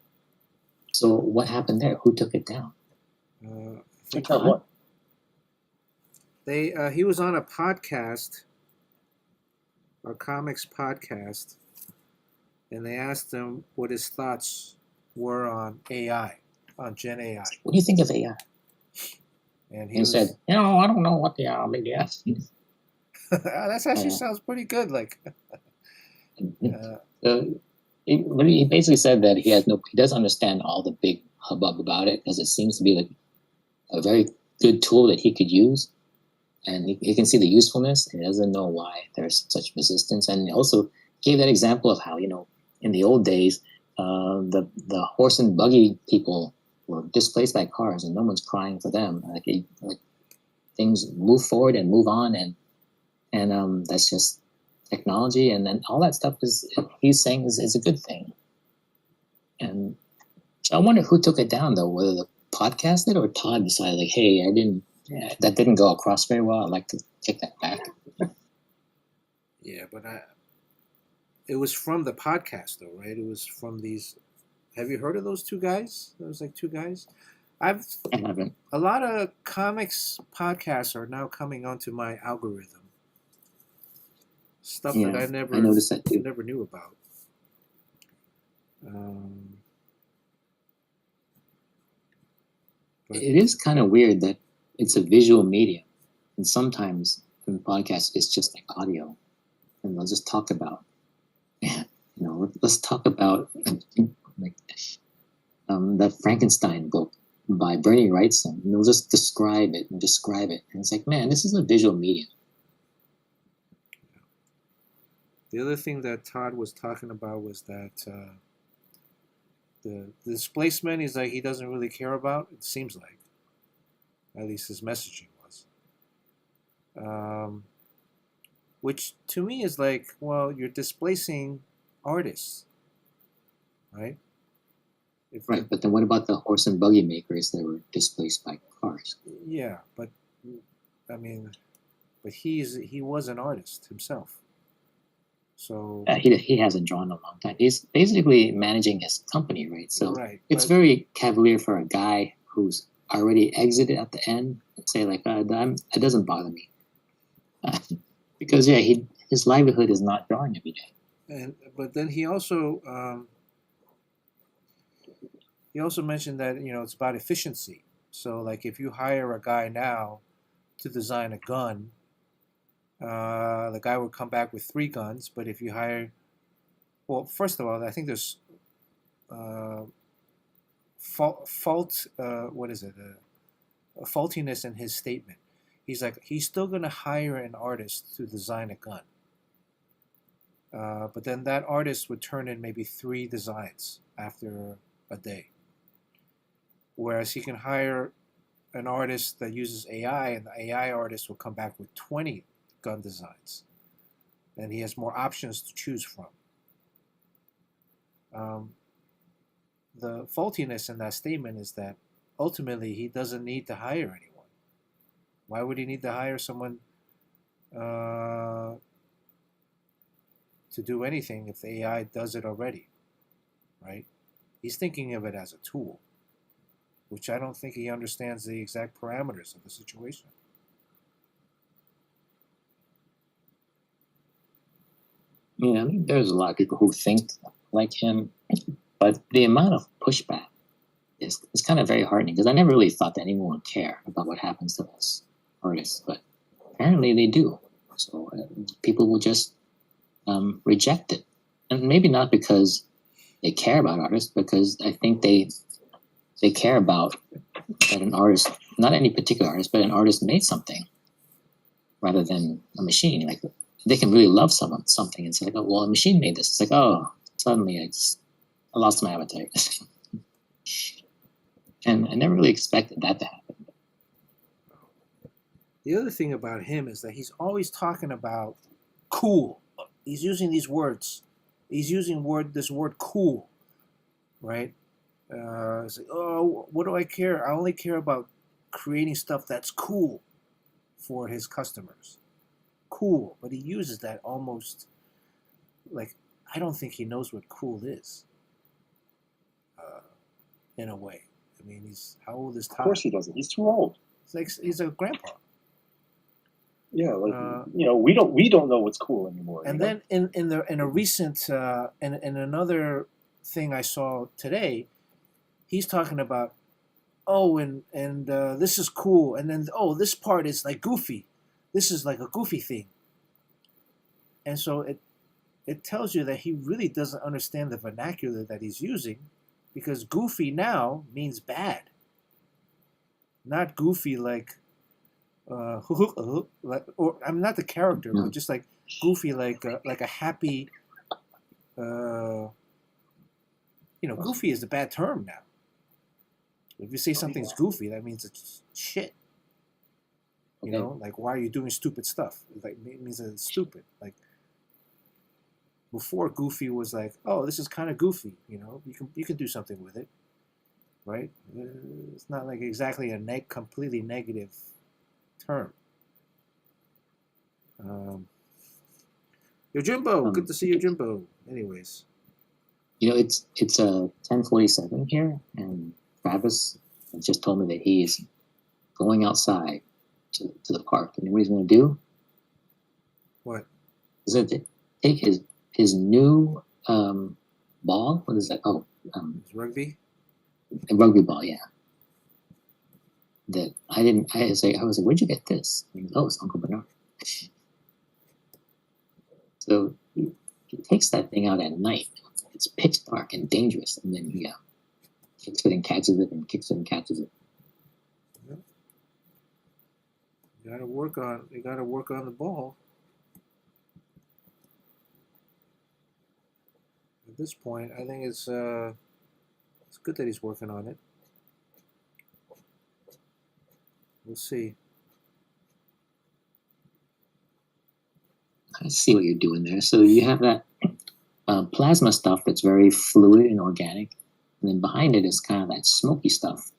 So what happened there? Who took it down? What? He was on a podcast, a comics podcast, and they asked him what his thoughts were on AI, on Gen AI. What do you think of AI? And he said, I don't know what the idea is. That actually sounds pretty good. Like, he basically said that he doesn't understand all the big hubbub about it because it seems to be like a very good tool that he could use, and he can see the usefulness. And he doesn't know why there's such resistance. And he also gave that example of how in the old days the horse and buggy people were displaced by cars, and no one's crying for them. Like things move forward and move on, and that's just technology, and then all that stuff he's saying is a good thing. And so I wonder who took it down though, whether the podcast did or Todd decided like, hey, that didn't go across very well. I'd like to take that back. Yeah, but it was from the podcast though, right? It was from these. Have you heard of those two guys? There was like two guys. A lot of comics podcasts are now coming onto my algorithm. stuff Yeah, that I I noticed that too. never knew about. But It is kind of weird that it's a visual medium, and sometimes in the podcast it's just like audio, and they'll just talk about, let's talk about like that Frankenstein book by Bernie Wrightson, and they'll just describe it, and it's like, man, this is a visual medium. the other thing that Todd was talking about was that the displacement is like he doesn't really care about. It seems like, at least his messaging was, which to me is like, well, you're displacing artists, right? Right, but then what about the horse and buggy makers that were displaced by cars? Yeah, but I mean, but he was an artist himself, so He hasn't drawn in a long time. He's basically managing his company, right? So right, it's very cavalier for a guy who's already exited at the end and say like, it doesn't bother me, because his livelihood is not drawing every day. But then he also mentioned that it's about efficiency. So like if you hire a guy now to design a gun, the guy would come back with 3 guns. But if you hire, well, first of all, I think there's what is it? A faultiness in his statement. He's like, he's still going to hire an artist to design a gun. But then that artist would turn in maybe 3 designs after a day. Whereas he can hire an artist that uses AI, and the AI artist will come back with 20 gun designs. And he has more options to choose from. The faultiness in that statement is that ultimately he doesn't need to hire anyone. Why would he need to hire someone to do anything if the AI does it already, right? He's thinking of it as a tool, which I don't think he understands the exact parameters of the situation. Yeah, I mean, there's a lot of people who think like him, but the amount of pushback is kind of very heartening, because I never really thought that anyone would care about what happens to us artists, but apparently they do. So people will just reject it, and maybe not because they care about artists, because I think they care about that an artist, not any particular artist, but an artist made something rather than a machine. Like they can really love something and say, like, oh, well, a machine made this. It's like, oh, suddenly I lost my appetite. And I never really expected that to happen. The other thing about him is that he's always talking about cool. He's using these words. He's using this word cool, right? It's like, oh, what do I care? I only care about creating stuff that's cool for his customers. Cool, but he uses that almost like, I don't think he knows what cool is. In a way, I mean, how old is Todd? Of course he doesn't. He's too old. It's like he's a grandpa. Yeah, like we don't know what's cool anymore. And then in a recent in another thing I saw today, he's talking about, oh, and this is cool, and then, oh, this part is like goofy. This is like a goofy thing. And so it tells you that he really doesn't understand the vernacular that he's using, because goofy now means bad. Not goofy like or I'm not the character, but just like goofy like a happy goofy is a bad term now. If you say something's goofy, that means it's shit. You know, like, why are you doing stupid stuff? Like, it means that it's stupid. Like, before, goofy was like, oh, this is kind of goofy. You can do something with it, right? It's not like exactly a completely negative term. Yojimbo, good to see you, Jimbo. Anyways, it's 10:47 here, and Travis just told me that he is going outside to the park. And what he's going to do? What? So take his new ball. What is that? Oh, It's rugby. a rugby ball. Yeah. That I didn't. I was like, where'd you get this? And he goes, oh, it's Uncle Bernard. So he takes that thing out at night. It's pitch dark and dangerous, and then he kicks it and catches it, and kicks it and catches it. You gotta work on the ball. At this point, I think it's good that he's working on it. We'll see. I see what you're doing there. So you have that plasma stuff that's very fluid and organic, and then behind it is kind of that smoky stuff,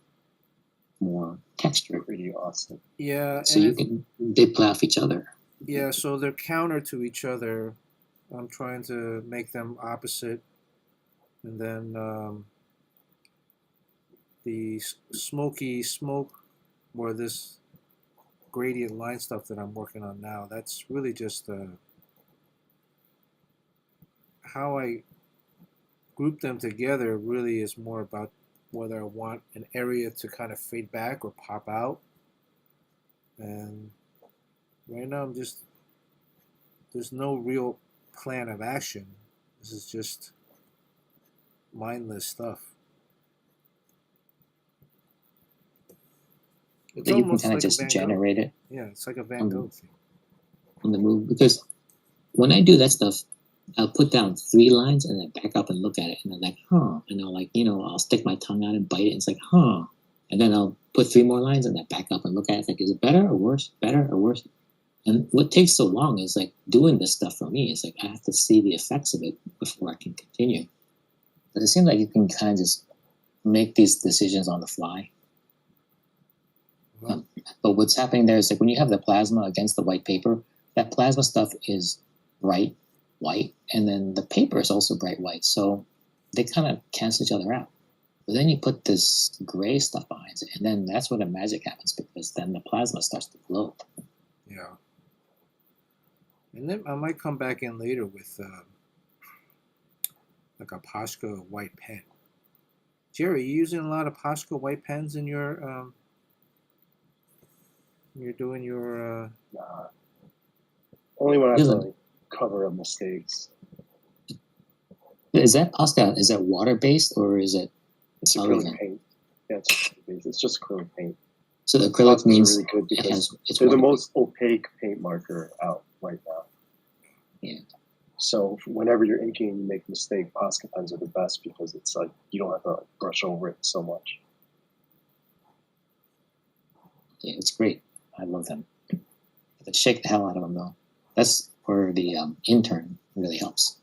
more texture. Pretty awesome. Yeah. So they play off each other. Yeah, so they're counter to each other. I'm trying to make them opposite, and then the smoky smoke, or this gradient line stuff that I'm working on now. That's really just how I group them together. Really is more about whether I want an area to kind of fade back or pop out. And right now there's no real plan of action. This is just mindless stuff. It's That you can almost kind of like a just Van Gogh. generate it Yeah, it's like a Van Gogh thing. on the move. Because when I do that stuff, I'll put down 3 lines and then back up and look at it, and I'm like, huh. And I'll I'll stick my tongue out and bite it, and it's like, huh. And then I'll put 3 more lines and then back up and look at it. It's like, is it better or worse? Better or worse? And what takes so long is like doing this stuff for me. It's like I have to see the effects of it before I can continue. But it seems like you can kind of just make these decisions on the fly. But what's happening there is like when you have the plasma against the white paper, that plasma stuff is bright white, and then the paper is also bright white. So they kind of cancel each other out. But then you put this gray stuff behind it, and then that's where the magic happens, because then the plasma starts to glow. Yeah. And then I might come back in later with like a Posca white pen. Jerry, you using a lot of Posca white pens in your you're doing your Only when I have to Really? like cover up mistakes. Is that Posca? Is that water based or is it It's solvent? acrylic paint. Yeah, it's just acrylic paint. So the acrylic Poscas means are really good it because has it's they're the water-based. most opaque paint marker out right now. Yeah. So whenever you're inking and you make a mistake, Posca pens are the best because it's like you don't have to brush over it so much. Yeah, it's great. I love them. But shake the hell out of them though. That's where the intern really helps.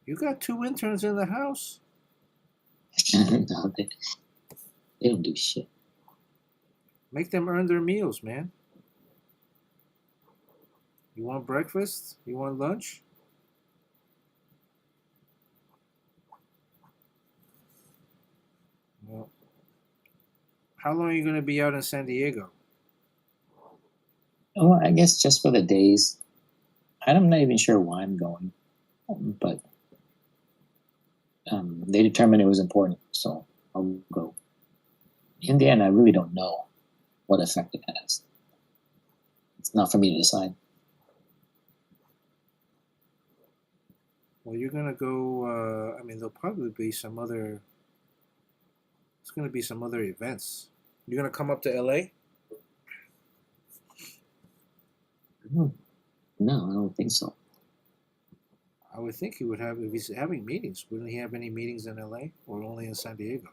You got 2 interns in the house. No, they don't do shit. Make them earn their meals, man. You want breakfast? You want lunch? Well, how long are you going to be out in San Diego? Oh, I guess just for the days. I'm not even sure why I'm going, but they determined it was important, so I'll go. In the end, I really don't know what effect it has. It's not for me to decide. Well, you're going to go, I mean, there'll probably be some other, it's going to be some other events. You're going to come up to LA? No, I don't think so. I would think he would have, if he's having meetings, wouldn't he have any meetings in LA or only in San Diego?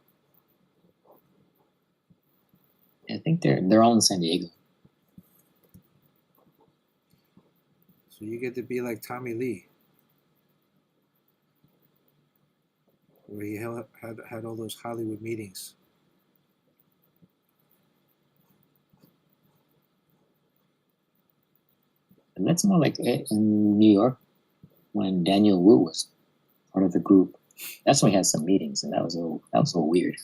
I think they're all in San Diego. So you get to be like Tommy Lee, where he had all those Hollywood meetings. And that's more like in New York when Daniel Wu was part of the group. That's when we had some meetings, and that was a little weird.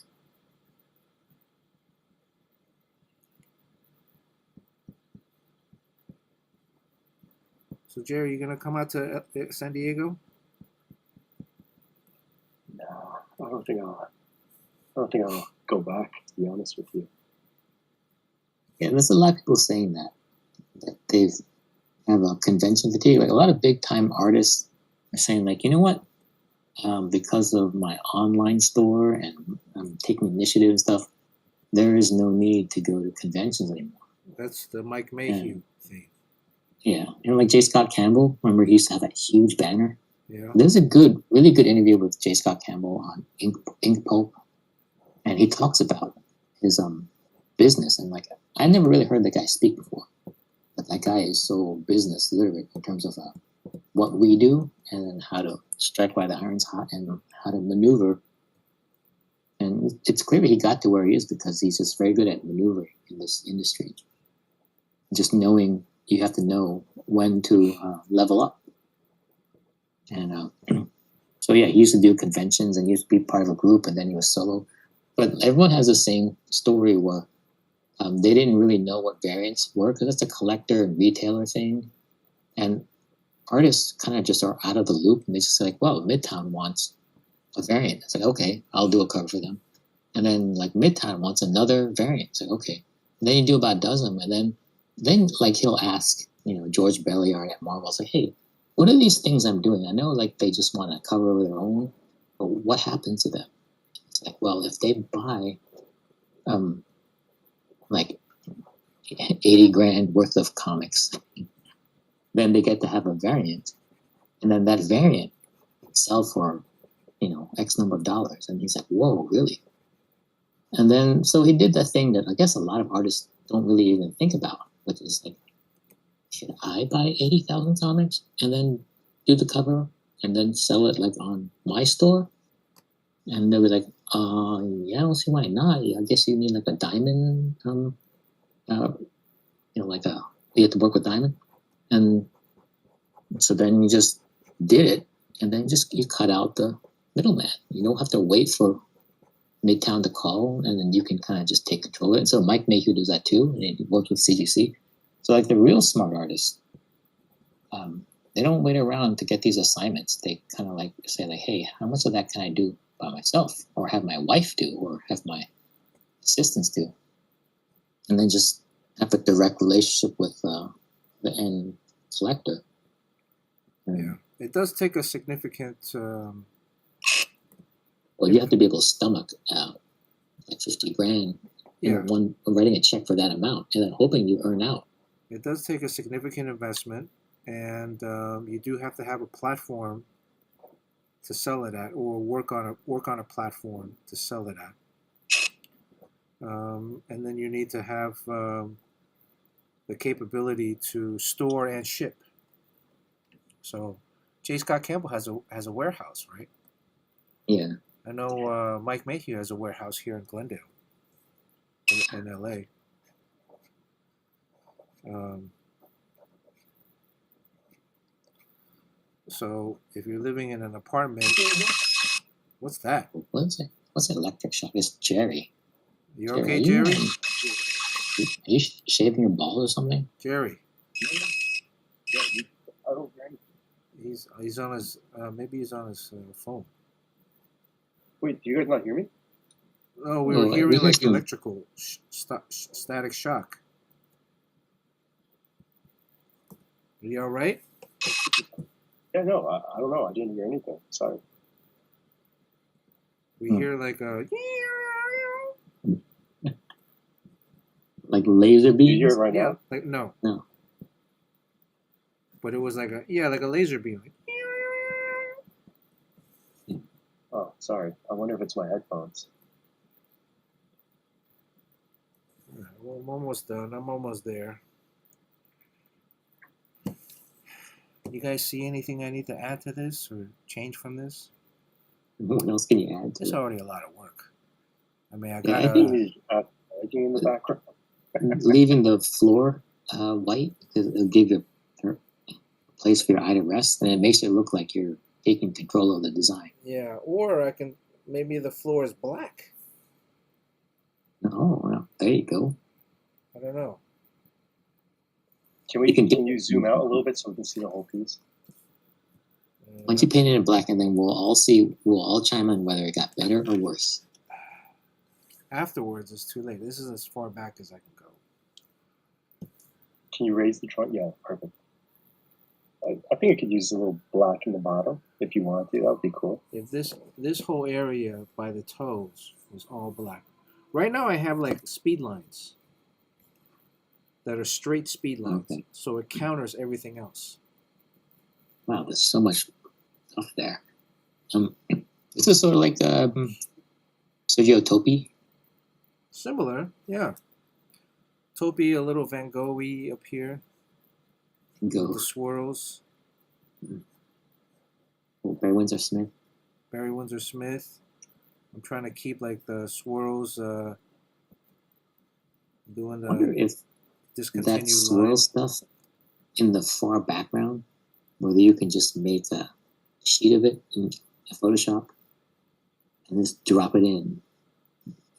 So Jerry, you gonna come out to San Diego? No, I don't think I'll go back. To be honest with you. Yeah, there's a lot of people saying that they have a convention fatigue. Like a lot of big time artists are saying, like, you know what? Because of my online store and I'm taking initiative and stuff, there is no need to go to conventions anymore. That's the Mike Mayhew thing. Yeah, and like J. Scott Campbell, remember he used to have that huge banner. Yeah. There's a really good interview with J. Scott Campbell on Ink Pulp, and he talks about his business, and like I never really heard the guy speak before, but that guy is so business literate in terms of what we do and how to strike while the iron's hot and how to maneuver. And it's clear he got to where he is because he's just very good at maneuvering in this industry. Just knowing, you have to know when to level up. And so yeah, he used to do conventions and he used to be part of a group, and then he was solo. But everyone has the same story where they didn't really know what variants were because it's a collector and retailer thing. And artists kind of just are out of the loop, and they just say like, well, Midtown wants a variant. It's like, okay, I'll do a cover for them. And then like Midtown wants another variant. It's like, okay. And then you do about a dozen, and then like he'll ask, George Belliard at Marvel, say, hey, what are these things I'm doing? I know like they just want to cover over their own, but what happens to them? It's like, well, if they buy like 80 grand worth of comics, then they get to have a variant, and then that variant sell for X number of dollars. And he's like, whoa, really? And then so he did that thing that I guess a lot of artists don't really even think about, which is like, should I buy 80,000 comics and then do the cover and then sell it like on my store? And they'll be like, yeah, I don't see why not. I guess you need like a diamond, like you have to work with diamond. And so then you just did it, and then you cut out the middleman. You don't have to wait for Midtown to call, and then you can kind of just take control of it. And so Mike Mayhew does that too, and he works with CGC. So like the real smart artists, they don't wait around to get these assignments. They kind of like say like, hey, how much of that can I do by myself, or have my wife do, or have my assistants do, and then just have a direct relationship with the end collector. Yeah, it does take a significant. Well, you have to be able to stomach like 50 grand in writing a check for that amount, and then hoping you earn out. It does take a significant investment, and you do have to have a platform to sell it at, or work on a platform to sell it at. And then you need to have the capability to store and ship. So, J. Scott Campbell has a warehouse, right? Yeah. I know Mike Mayhew has a warehouse here in Glendale, in LA. So if you're living in an apartment, what's that? What's that electric shock? It's Jerry. You okay, Jerry? Are you shaving your balls or something? Jerry. I don't hear anything. He's on his maybe he's on his phone. Wait, do you guys not hear me? No, we were hearing like electrical static shock. Are you all right? Yeah, no, I don't know. I didn't hear anything. Sorry. We hear like a like laser beams. You hear it right yeah, now? like no. No. But it was like like a laser beam. Like, Oh, sorry. I wonder if it's my headphones. well, I'm almost done. I'm almost there. You guys see anything I need to add to this or change from this? What else can you add to It's it? already a lot of work. I mean, I Yeah, got I think Editing in the background. leaving the floor white, because it'll give you a place for your eye to rest, and it makes it look like you're taking control of the design. yeah, or I can maybe the floor is black. Oh, well, there you go. I don't know. Can you zoom out a little bit so we can see the whole piece? Once you paint it in black, and then we'll all chime in whether it got better or worse. Afterwards, it's too late. This is as far back as I can go. Can you raise the trunk? Yeah, perfect. I think I could use a little black in the bottom if you want to. That would be cool. If this whole area by the toes was all black. Right now I have like speed lines that are straight speed lines. Okay. So it counters everything else. Wow, there's so much stuff there. This is sort of like Sergio Topi. Similar, yeah. Topi, a little Van Gogh-y up here. Go. The swirls. Barry Windsor Smith. Barry Windsor Smith. I'm trying to keep like the swirls doing I wonder if discontinued that swirl line. stuff in the far background, whether you can just make a sheet of it in Photoshop and just drop it in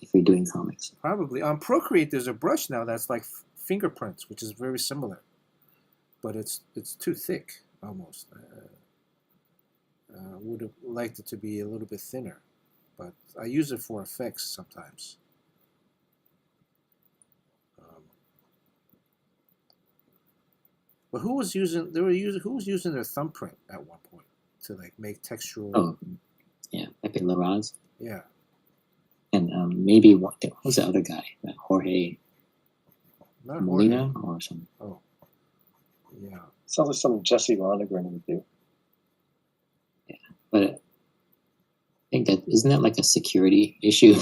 if you're doing comics. Probably. On Procreate, there's a brush now that's like fingerprints, which is very similar. But it's too thick, almost. Would have liked it to be a little bit thinner. But I use it for effects sometimes. But who was using their thumbprint at one point to like make textural? Oh, yeah, Pepe Larraz. Yeah. And maybe what was the other guy? Jorge Not Molina Jorge. or something. Oh. Yeah. Sounds like something Jesse Lonergan would do. But I think isn't that like a security issue?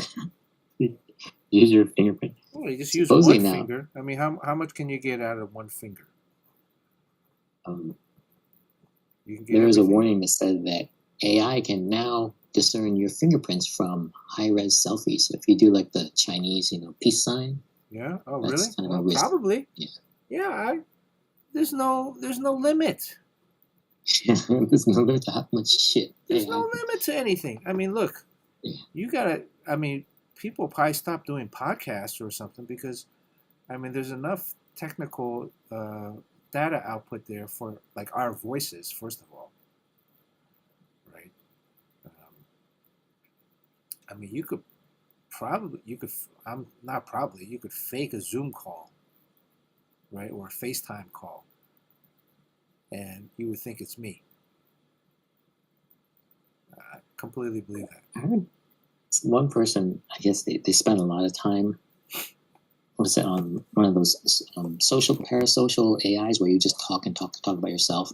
Use your fingerprint. Well, you just use Supposedly one now. finger. I mean, how much can you get out of one finger? You can get There is a everything. warning that said that AI can now discern your fingerprints from high-res selfies. So if you do like the Chinese, peace sign, Yeah. Oh, that's really? kind of a Well, risk. probably. Yeah. Yeah. There's no limit. There's no limit to how much shit. There's AI no limit to anything. I mean, look, Yeah. you gotta. I mean, people probably stop doing podcasts or something because, I mean, there's enough technical data output there for like our voices. First of all, right? I mean, you could fake a Zoom call, right, or a FaceTime call, and you would think it's me. I completely believe that. I heard one person, I guess they spent a lot of time, was it on one of those parasocial AIs where you just talk about yourself.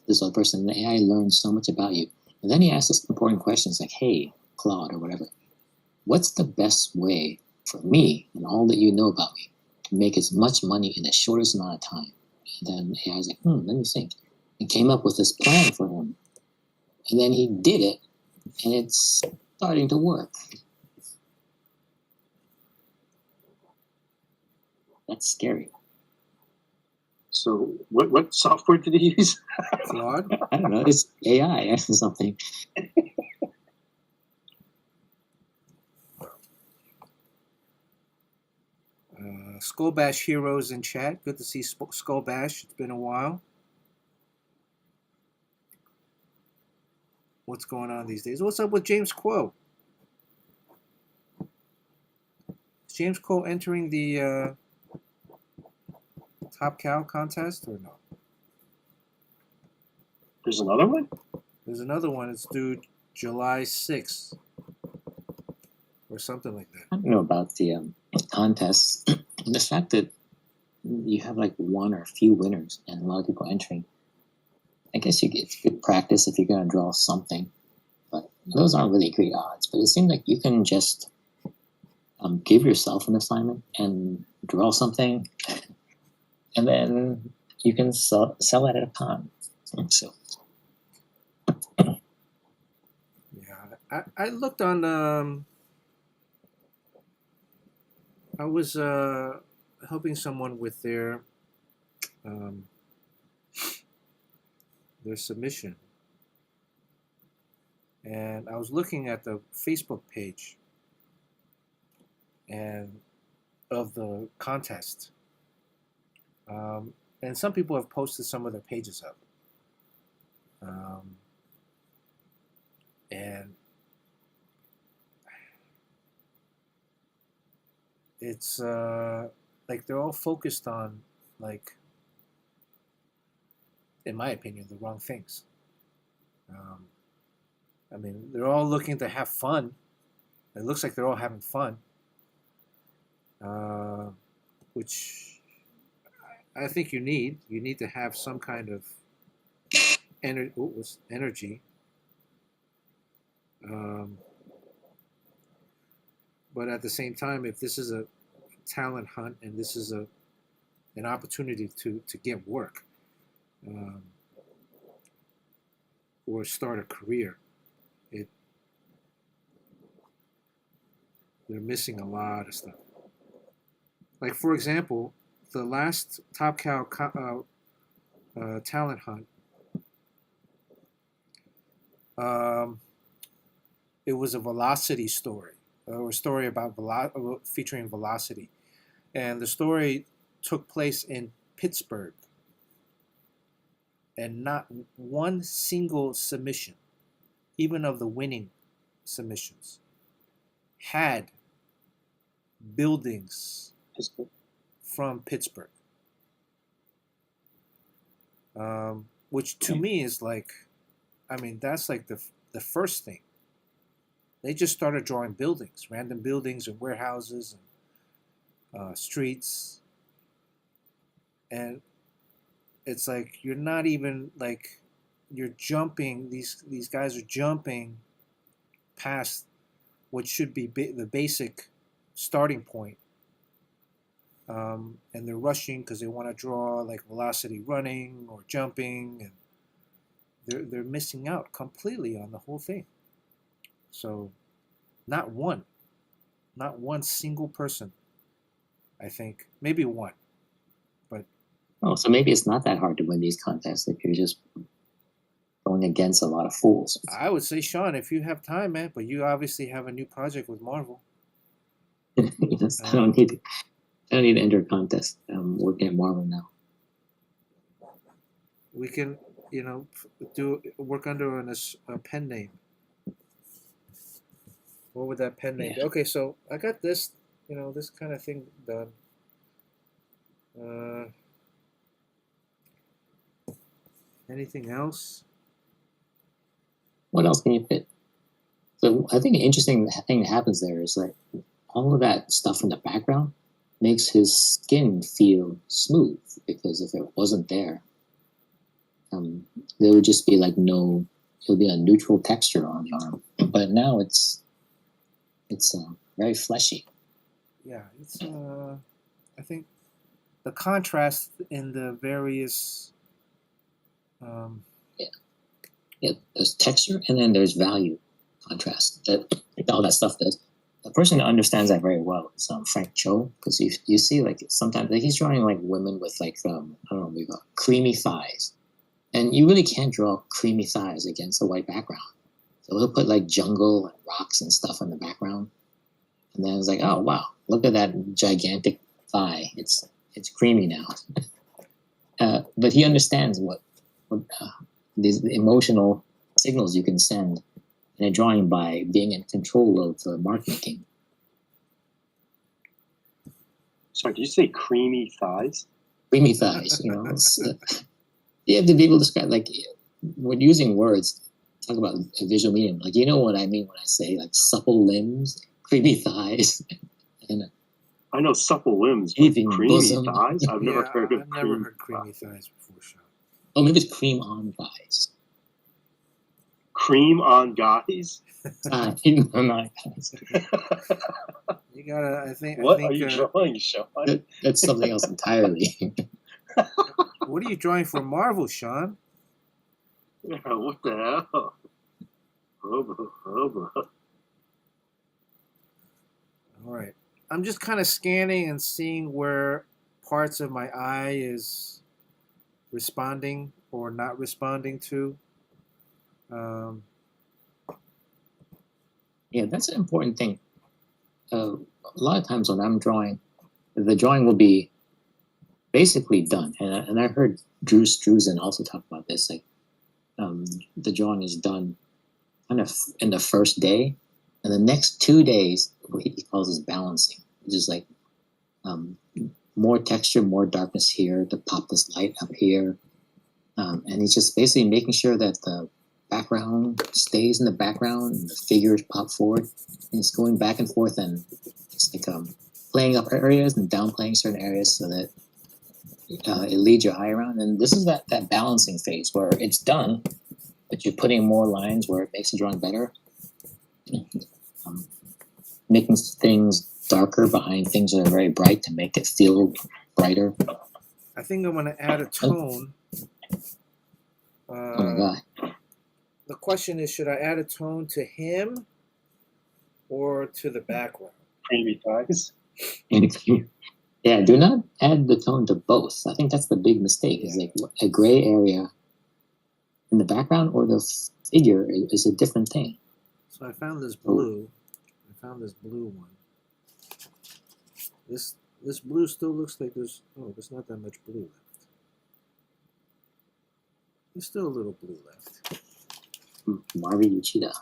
This other person, the AI learns so much about you. And then he asks us important questions like, hey, Claude or whatever, what's the best way for me and all that you know about me to make as much money in the shortest amount of time? And then AI's like, let me think. And came up with this plan for him. And then he did it, and it's starting to work. That's scary. So what software did he use? Claude? I don't know. It's AI or something. Skull Bash Heroes in chat. Good to see Skull Bash. It's been a while. What's going on these days? What's up with James Quo? Is James Quo entering the Top Cow contest or no? There's another one? There's another one. It's due July 6th or something like that. I don't know about the contests. The fact that you have like one or a few winners and a lot of people entering, I guess it's good practice if you're going to draw something. But those aren't really great odds. But it seems like you can just give yourself an assignment and draw something, and then you can sell it at a con. So. Yeah, I looked on. I was helping someone with their submission, and I was looking at the Facebook page and of the contest, and some people have posted some of their pages up. And it's like they're all focused on, like, in my opinion, the wrong things. I mean, they're all looking to have fun. It looks like they're all having fun, which I think you need. You need to have some kind of energy. But at the same time, if this is a talent hunt and this is an opportunity to get work, or start a career, they're missing a lot of stuff. Like, for example, the last Top Cow talent hunt, it was a velocity story, or a story about featuring velocity, and the story took place in Pittsburgh, and not one single submission, even of the winning submissions, had buildings from Pittsburgh, which to me is like, I mean, that's like the first thing. They just started drawing buildings, random buildings and warehouses and streets, and it's like you're not even like, you're jumping. These guys are jumping past what should be the basic starting point, and they're rushing because they want to draw like velocity running or jumping, and they're missing out completely on the whole thing. So, not one single person. I think maybe one, but so maybe it's not that hard to win these contests if you're just going against a lot of fools. I would say, Sean, if you have time, man, but you obviously have a new project with Marvel. Yes, I don't need to enter a contest. I'm working at Marvel now. We can, work under a pen name. What would that pen name be? Okay, so I got this, this kind of thing done. Anything else? What else can you fit? So I think an interesting thing that happens there is like all of that stuff in the background makes his skin feel smooth, because if it wasn't there, there would just be like it'll be a neutral texture on the arm. But now it's very fleshy. Yeah, it's I think the contrast in the various Yeah, there's texture and then there's value contrast. That all that stuff does. The person that understands that very well is Frank Cho, because you see like sometimes like he's drawing like women with like I don't know, maybe creamy thighs, and you really can't draw creamy thighs against a white background. So he'll put like jungle and rocks and stuff in the background, and then it's like, oh wow, look at that gigantic thigh. It's creamy now. But he understands what these emotional signals you can send in a drawing by being in control of mark making. Sorry, did you say creamy thighs? Creamy thighs, you have to be able to describe, like, when using words, talk about a visual medium. Like, you know what I mean when I say, like, supple limbs, creamy thighs. And I know supple limbs, but creamy bosom. Thighs? I've never heard of creamy thighs before, Sean. Oh, maybe it's cream on thighs. Cream on guys? Cream on guys. You gotta, I think. What are you drawing, Sean? That's something else entirely. What are you drawing for Marvel, Sean? Yeah, what the hell? All right. I'm just kind of scanning and seeing where parts of my eye is responding or not responding to. Yeah, that's an important thing. A lot of times when I'm drawing, the drawing will be basically done. And I heard Drew Struzan also talk about this. Like the drawing is done kind of in the first day, and the next 2 days what he calls is balancing, which is like um, more texture, more darkness here to pop this light up here, and he's just basically making sure that the background stays in the background and the figures pop forward. And it's going back and forth, and it's like playing up areas and downplaying certain areas so that it leads your eye around. And this is that balancing phase where it's done, but you're putting more lines where it makes the drawing better, um, making things darker behind things that are very bright to make it feel brighter. I think I'm going to add a tone. Oh my god. The question is, should I add a tone to him or to the background? Creamy thighs. Yeah, do not add the tone to both. I think that's the big mistake. Is like a gray area in the background or the figure is a different thing. So I found this blue. I found this blue one. This blue still looks like there's not that much blue left. There's still a little blue left. Marvy Uchida.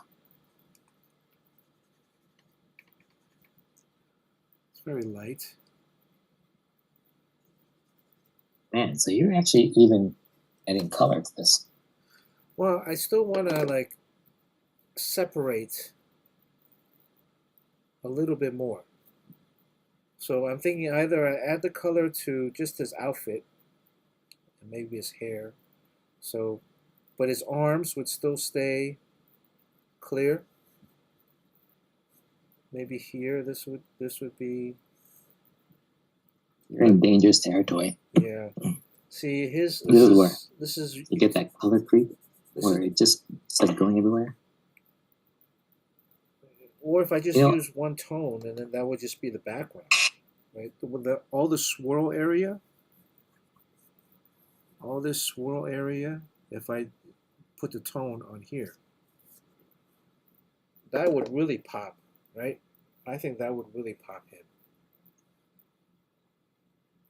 It's very light. Man, so you're actually even adding color to this. Well, I still want to like separate a little bit more. So I'm thinking either I add the color to just his outfit and maybe his hair. So, but his arms would still stay clear. Maybe here this would be. You're in dangerous territory. Yeah. See his. This is you get that color creep where it's like going everywhere. Or if I just use one tone, and then that would just be the background, right? All the swirl area, all this swirl area, if I put the tone on here, that would really pop, right? I think that would really pop him.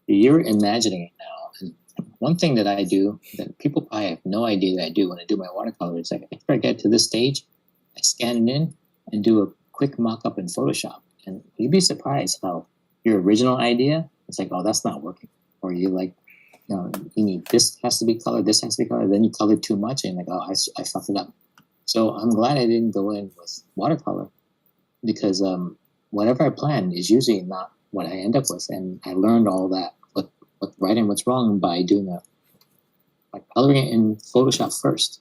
You're imagining it now. And one thing that I do that people probably have no idea that I do when I do my watercolor is like after I get to this stage, I scan it in and do a quick mock-up in Photoshop. And you'd be surprised how your original idea, it's like, oh, that's not working. Or you like, you need this has to be colored, this has to be colored. Then you color too much and like, oh, I fucked it up. So I'm glad I didn't go in with watercolor because whatever I plan is usually not what I end up with. And I learned all that, what's right and what's wrong by doing that, by coloring it in Photoshop first.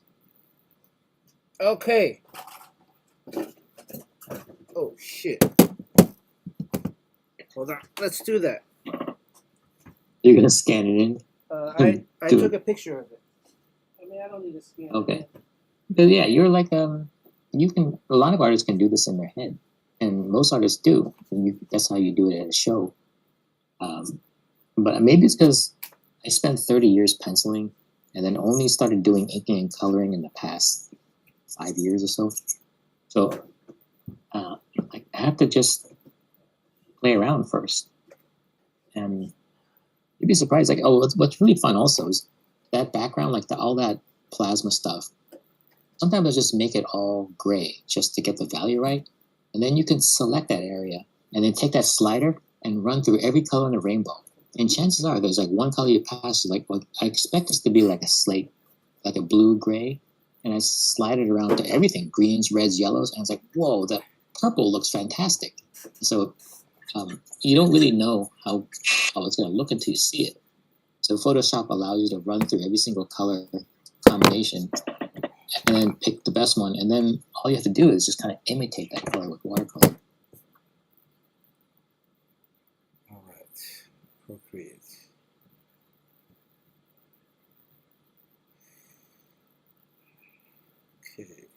Okay. Oh shit. Hold on. Let's do that. You're gonna scan it in. I took a picture of it. I mean, I don't need to scan. Okay. But yeah, you're like you can. A lot of artists can do this in their head, and most artists do. And that's how you do it at a show. But maybe it's because I spent 30 years penciling, and then only started doing inking and coloring in the past 5 years or so. So I have to just play around first, and you'd be surprised. Like, oh, what's really fun also is that background, like all that plasma stuff. Sometimes I just make it all gray just to get the value right, and then you can select that area and then take that slider and run through every color in the rainbow. And chances are there's like one color you pass, like, well, I expect this to be like a slate, like a blue gray, and I slide it around to everything, greens, reds, yellows, and it's like, whoa, that purple looks fantastic. So you don't really know how it's going to look until you see it. So Photoshop allows you to run through every single color combination and then pick the best one. And then all you have to do is just kind of imitate that color with watercolor. All right. Procreate. Okay.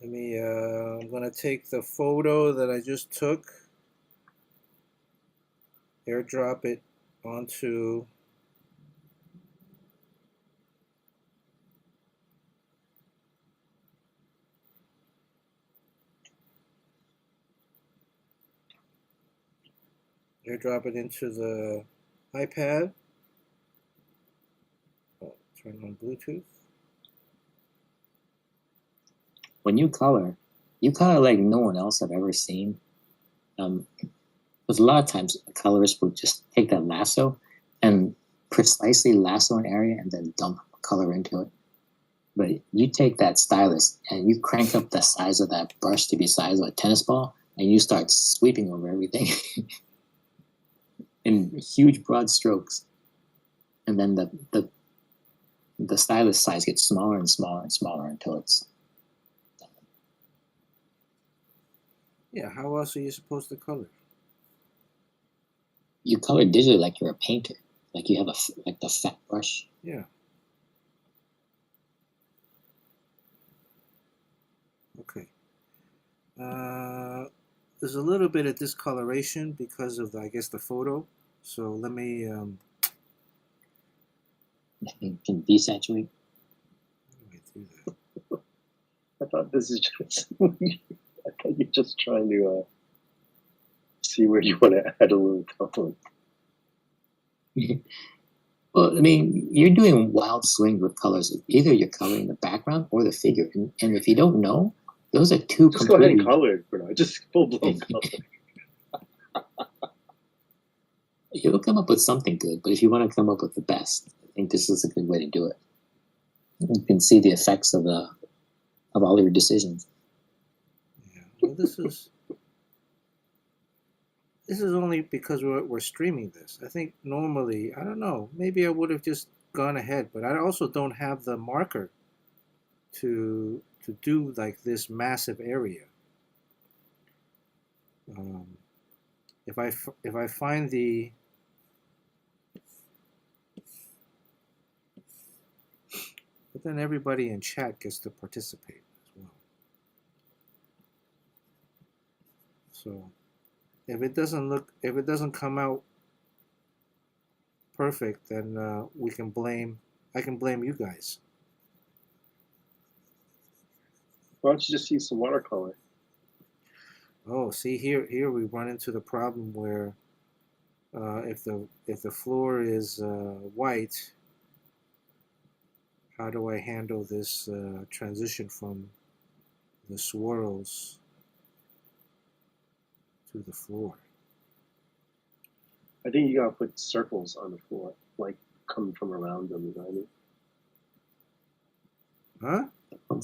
Let me, I'm going to take the photo that I just took, airdrop it onto airdrop it into the iPad. Oh, turn on Bluetooth. When you color like no one else I've ever seen. Because a lot of times a colorist would just take that lasso and precisely lasso an area and then dump color into it. But you take that stylus and you crank up the size of that brush to be size of a tennis ball, and you start sweeping over everything in huge broad strokes. And then the stylus size gets smaller and smaller and smaller until it's done. Yeah, how else are you supposed to color? You color digitally like you're a painter, like you have like the fat brush. Yeah. Okay. There's a little bit of discoloration because of, I guess, the photo. So let me. You can desaturate. How do I do that? I thought this is just. I thought you're just trying to see where you want to add a little color. Well, I mean, you're doing wild swings with colors. Either you're coloring the background or the figure, and if you don't know, those are two Just go ahead completely. and color it for now. Just full blown color. You'll come up with something good, but if you want to come up with the best, I think this is a good way to do it. You can see the effects of all your decisions. Yeah. Well, this is only because we're streaming this. I think normally, I don't know, maybe I would have just gone ahead, but I also don't have the marker to do like this massive area. If I find the but then everybody in chat gets to participate as well. So if it doesn't come out perfect, then I can blame you guys. Why don't you just use some watercolor? Oh, see here we run into the problem where if the floor is white, how do I handle this transition from the swirls to the floor? I think you gotta put circles on the floor, like coming from around them. You know what I mean? Huh?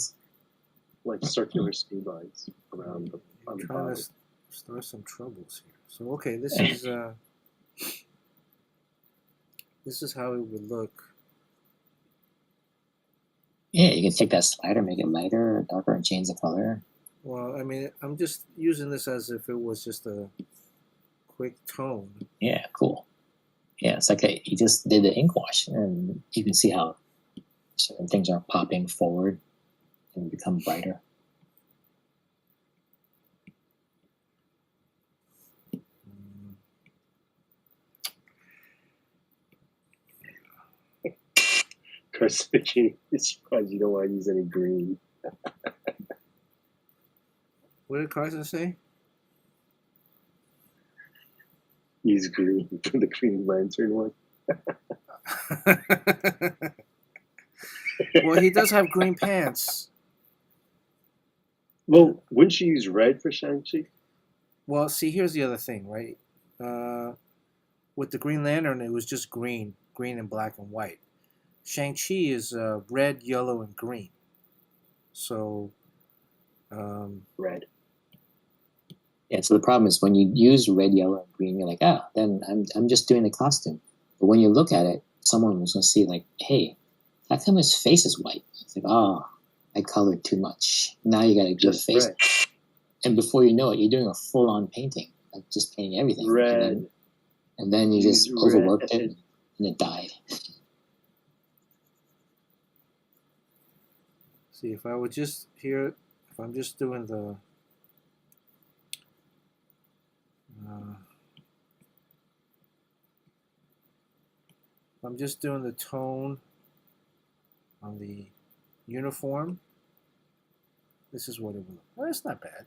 Like circular speed lines around the on the Trying bottom. to start some troubles here. So okay, this is how it would look. Yeah, you can take that slider, make it lighter or darker, and change the color. Well, I mean, I'm just using this as if it was just a quick tone. Yeah, cool. Yeah, it's like you just did the ink wash, and you can see how certain things are popping forward and become brighter. Chris, it's surprised you don't want to use any green. What did Carson say? Use green for the Green Lantern one. Well, he does have green pants. Well, wouldn't you use red for Shang-Chi? Well, see, here's the other thing, right? With the Green Lantern, it was just green and black and white. Shang-Chi is red, yellow, and green. So, Red. Yeah, so the problem is when you use red, yellow, and green, you're like, then I'm just doing the costume. But when you look at it, someone was going to see like, hey, how come his face is white? It's like, I colored too much. Now you got to do the face. Red. And before you know it, you're doing a full-on painting, like just painting everything. Red. And then you just overworked it, and it died. see, if I would just here, if I'm just doing the I'm just doing the tone on the uniform. This is what it would look. Well, that's not bad.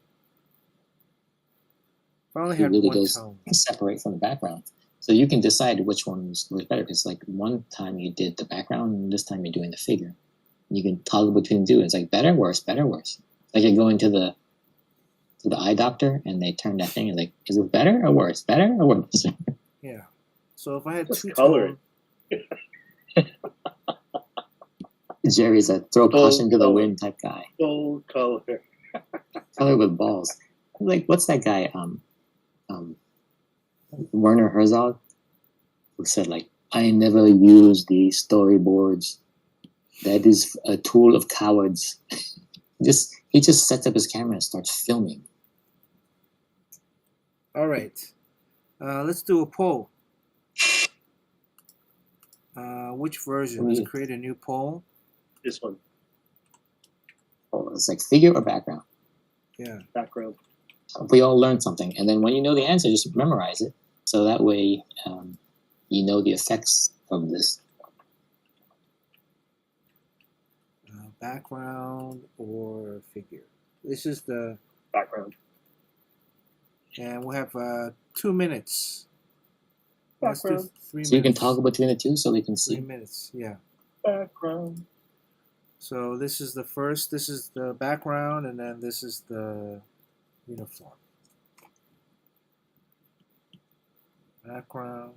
If I only It had really one does tone. separate from the background. So you can decide which one was better. Because like one time you did the background, and this time you're doing the figure. You can toggle between the two. It's like better, worse, better, worse. Like you're going to the eye doctor, and they turn that thing, and like, is it better or worse? Better or worse? Yeah. So if I had Just two color tone, Jerry's a throw caution to the color. wind type guy. Full color. Color with balls. Like what's that guy? Werner Herzog, who said like, I never use these storyboards. That is a tool of cowards. He just sets up his camera and starts filming. all right. Let's do a poll. Which version? Let's create a new poll. This one. Oh, it's like figure or background. Yeah. Background. We all learn something, and then when you know the answer, just memorize it. So that way, you know the effects of this. Background or figure. This is the Background. and we'll have 2 minutes. Let's do Background. 3 minutes. So you can toggle between the two, so we can 3 see. minutes. Yeah. Background. So this is the first. This is the background, and then this is the uniform. Background.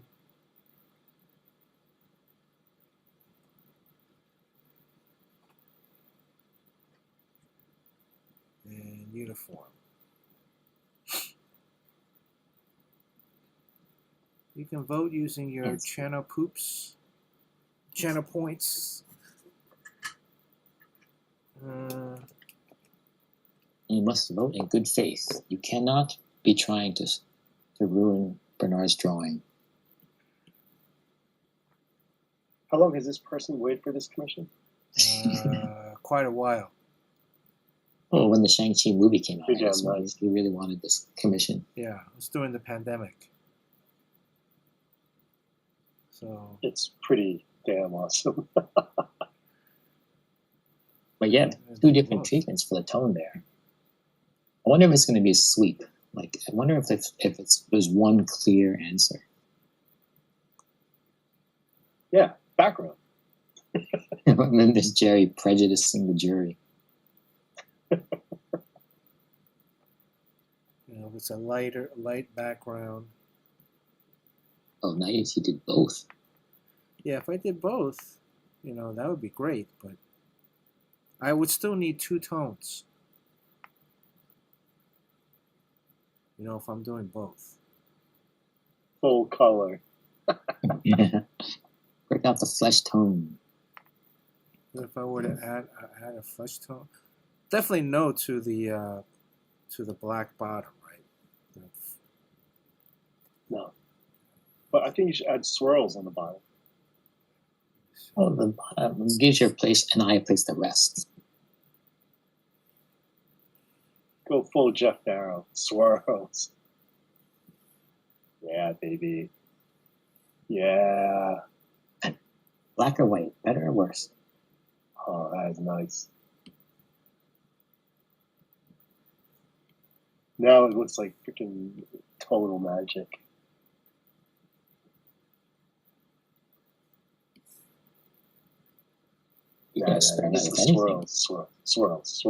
And uniform. You can vote using your Yes. channel points. You must vote in good faith. You cannot be trying to ruin Bernard's drawing. How long has this person waited for this commission? Quite a while. Oh, when the Shang-Chi movie came out, Good I job, guess, man. he really wanted this commission. Yeah, it was during the pandemic. So It's pretty damn awesome. But yeah, two different treatments for the tone there. I wonder if it's going to be a sweep. Like, I wonder if there's one clear answer. Yeah, background. And then there's Jerry prejudicing the jury. if it's a light background. Oh, nice. You did both. Yeah, if I did both, that would be great, but I would still need 2 tones. If I'm doing both. Full color. Break out the flesh tone. What if I were to add a flesh tone? Definitely no to the black bottom, right? No. But I think you should add swirls on the bottom. Oh, the bottom gives your place an eye place to rest. Go full Jeff Darrow. Swirls. Yeah, baby. Yeah. Black or white, better or worse? Oh, that is nice. Now it looks like freaking total magic. You Yeah, can experiment this with is anything. Swirls.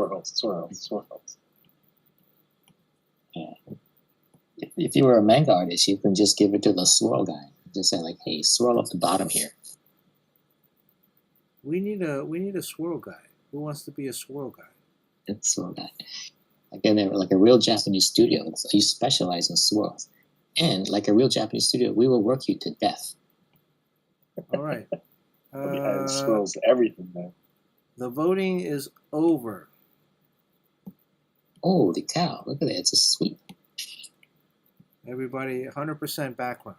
Yeah. If you were a manga artist, you can just give it to the swirl guy. Just say like, "Hey, swirl up the bottom here." We need a swirl guy. Who wants to be a swirl guy? It's swirl guy. Again, they're like a real Japanese studio. You specialize in swirls, and like a real Japanese studio, we will work you to death. All right. I'll be adding swirls to everything, man. The voting is over. Holy cow! Look at that. It's a sweep. Everybody, 100% background.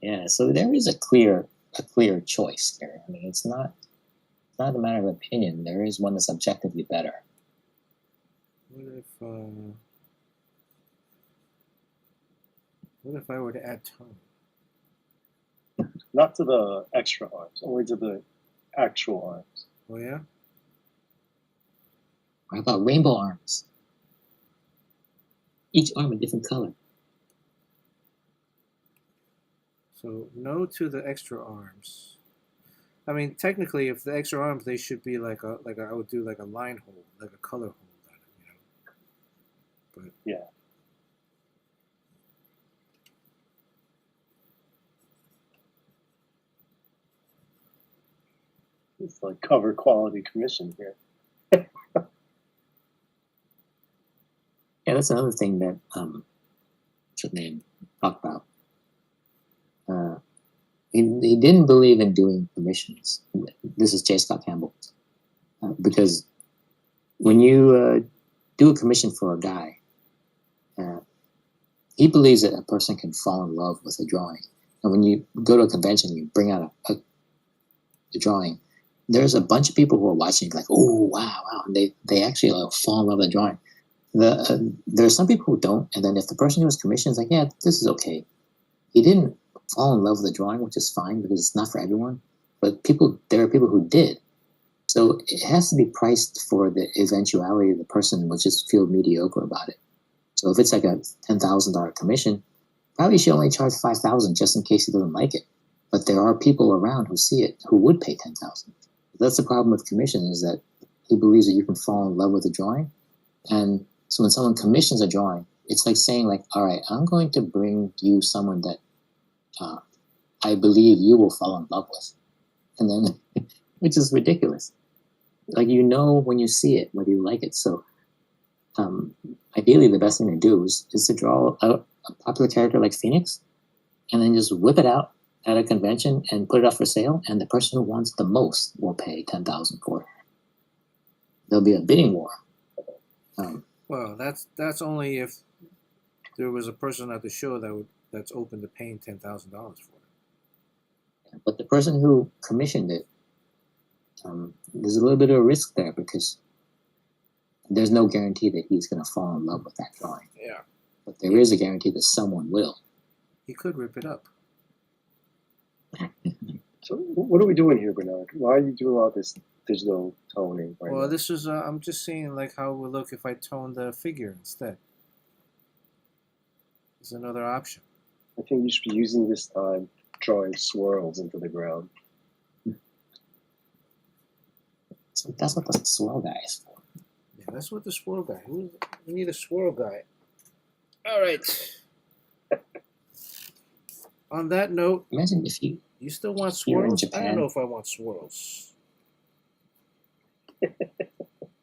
Yeah. So there is a clear choice here. I mean, it's not a matter of opinion. There is one that's objectively better. What if I were to add tone? Not to the extra arms, only to the actual arms. Oh yeah. What about rainbow arms? Each arm a different color. So no to the extra arms. I mean, technically, if the extra arms, they should be I would do like a line hold, like a color hold on it, But Yeah. It's like cover quality commission here. Yeah, that's another thing that should name talked about. He didn't believe in doing commissions. This is J. Scott Campbell, because when you do a commission for a guy, he believes that a person can fall in love with a drawing. And when you go to a convention, you bring out a drawing. There's a bunch of people who are watching, like, oh wow, wow, and they actually fall in love with the drawing. There are some people who don't, and then if the person who was commissioned is like, yeah, this is okay, he didn't fall in love with the drawing, which is fine because it's not for everyone. But there are people who did. So it has to be priced for the eventuality the person would just feel mediocre about it. So if it's like a $10,000 commission, probably should only charge $5,000 just in case he doesn't like it. But there are people around who see it who would pay $10,000. That's the problem with commission, is that he believes that you can fall in love with a drawing. And so when someone commissions a drawing, it's like saying, like, all right, I'm going to bring you someone that I believe you will fall in love with. And then, which is ridiculous. Like, when you see it, whether you like it. So ideally, the best thing to do is to draw a popular character like Phoenix, and then just whip it out at a convention and put it up for sale, and the person who wants the most will pay $10,000 for it. There'll be a bidding war. Well, that's only if there was a person at the show that's open to paying $10,000 for it. But the person who commissioned it, there's a little bit of a risk there because there's no guarantee that he's going to fall in love with that drawing. Yeah. But there is a guarantee that someone will. He could rip it up. So what are we doing here, Bernard? Why are you doing all this digital toning right Well, now? this is I'm just seeing like how it would look if I tone the figure instead. It's another option. I think you should be using this time drawing swirls into the ground. So that's what the swirl guy is for. Yeah, that's what the swirl guy. We need a swirl guy. All right. On that note, Imagine if you still want you're in swirls? I Japan. don't know if I want swirls.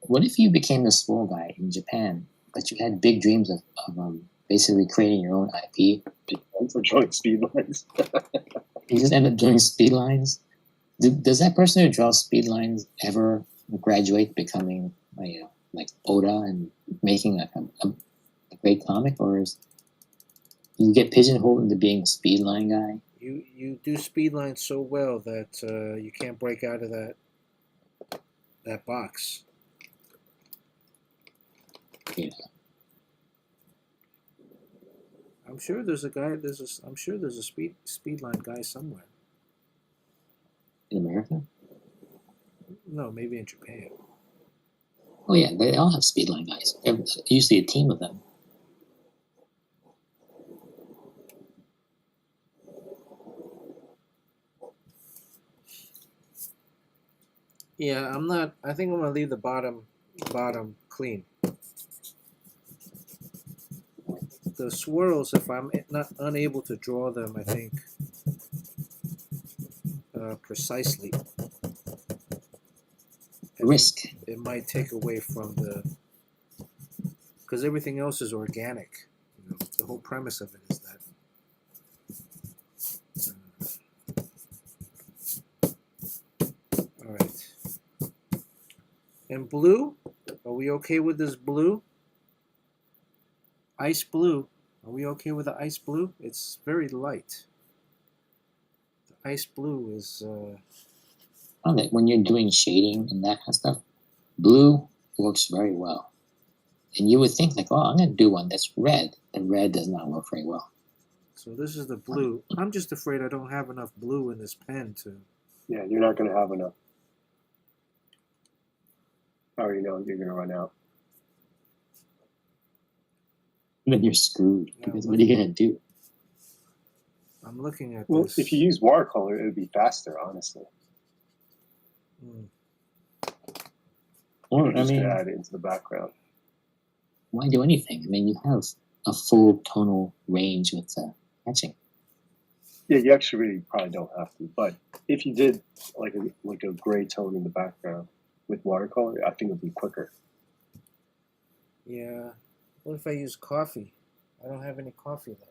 What if you became the swirl guy in Japan, but you had big dreams of basically creating your own IP? For drawing speed lines. You just end up doing speed lines. Does that person who draws speed lines ever graduate becoming like Oda and making a great comic, or is you get pigeonholed into being a speed line guy? You do speed lines so well that you can't break out of that box. Yeah. I'm sure there's a guy. I'm sure there's a speed line guy somewhere. In America? No, maybe in Japan. Oh yeah, they all have speed line guys. There's usually a team of them. Yeah, I'm not. I think I'm gonna leave the bottom clean. The swirls, if I'm not unable to draw them, I think precisely, Risk. it might take away from because everything else is organic. The whole premise of it is that. All right. And blue, are we okay with this blue? Ice blue. Are we okay with the ice blue? It's very light. The ice blue is. Okay, when you're doing shading and that kind of stuff, blue works very well. And you would think like, oh, I'm going to do one that's red. And red does not work very well. So this is the blue. I'm just afraid I don't have enough blue in this pen to. Yeah, you're not going to have enough. I already know you're going to run out. Then you're screwed. Yeah, Because what are you going to do? I'm looking at Well, this. if you use watercolor, it would be faster, honestly. Mm. Or, You I just could mean, add it into the background. why do anything? I mean, you have a full tonal range with etching. Yeah, you actually really probably don't have to. But if you did like a gray tone in the background with watercolor, I think it would be quicker. Yeah. What if I use coffee? I don't have any coffee left.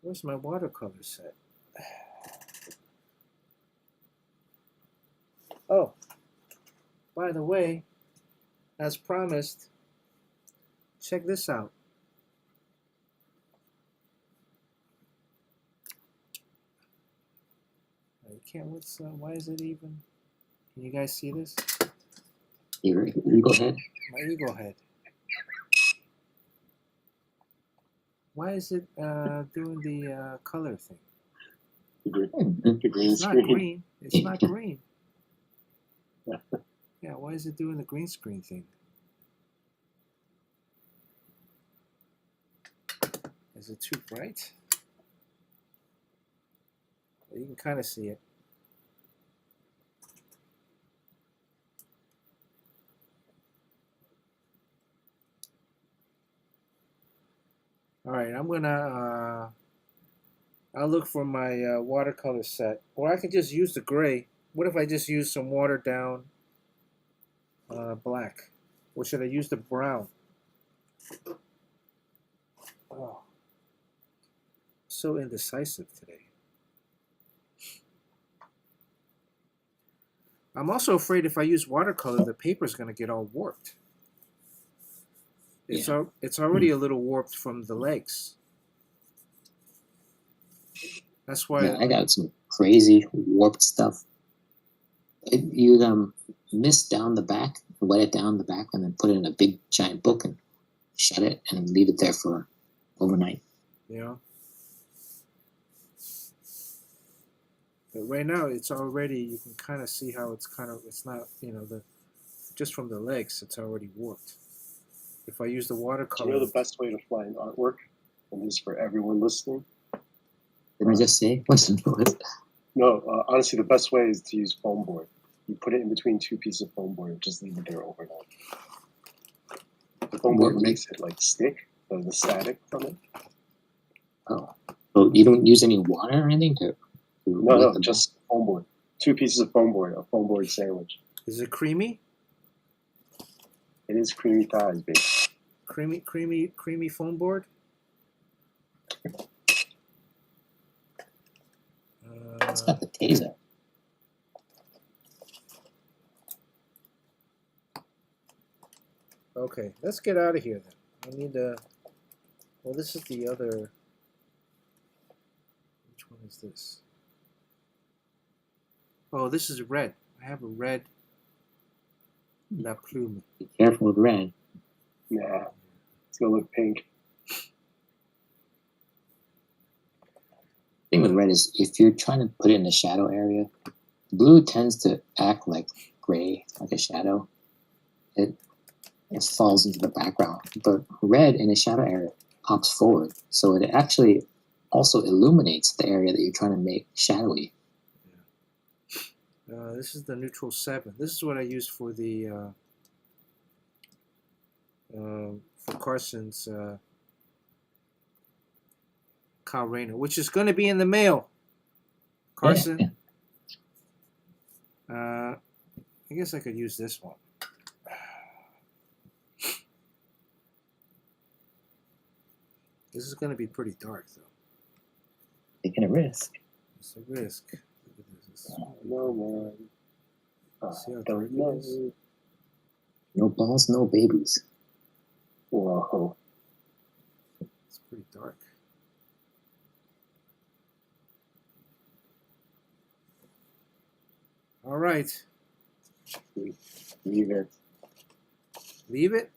Where's my watercolor set? Oh, by the way, as promised, check this out. You can't. Why is it even? Can you guys see this? Your eagle head. My eagle head. Why is it doing the color thing? The green It's not screen. green. It's not green. Yeah, why is it doing the green screen thing? Is it too bright? You can kind of see it. All right, I'll look for my watercolor set. Or I can just use the gray. What if I just use some watered down black? Or should I use the brown? Oh, so indecisive today. I'm also afraid if I use watercolor, the paper's going to get all warped. It's already a little warped from the legs. That's why. Yeah, I got some crazy warped stuff. You mist down the back, wet it down the back, and then put it in a big giant book and shut it and leave it there for overnight. Yeah. But right now, it's already. You can kind of see how it's kind of. It's not. Just from the legs, it's already warped. If I use the Do watercolor. you know the best way to find artwork? And this is for everyone listening. Did I just say? What's No, honestly, the best way is to use foam board. You put it in between two pieces of foam board and just leave it there overnight. The foam board makes it like stick, the static from it. Oh, well, you don't use any water or anything to No, just foam board. 2 pieces of foam board, a foam board sandwich. Is it creamy? It is creamy thighs, baby. Creamy foam board? It's got the taser. Okay, let's get out of here then. I need to. Well, this is the other. Which one is this? Oh, this is red. I have a red La Plume. Be careful with red. Nah, it's gonna look pink. The thing with red is if you're trying to put it in the shadow area, blue tends to act like gray, like a shadow. It falls into the background. But red in the shadow area pops forward. So it actually also illuminates the area that you're trying to make shadowy. This is the neutral 7. This is what I use for the for Carson's Kyle Rayner, which is going to be in the mail. Carson. Yeah. I guess I could use this one. This is going to be pretty dark, though. Taking a risk. It's a risk. Look at this. No, man. See how Don't dark it is? know. No balls, no babies. Whoa. It's pretty dark. All right. Leave it. Leave it?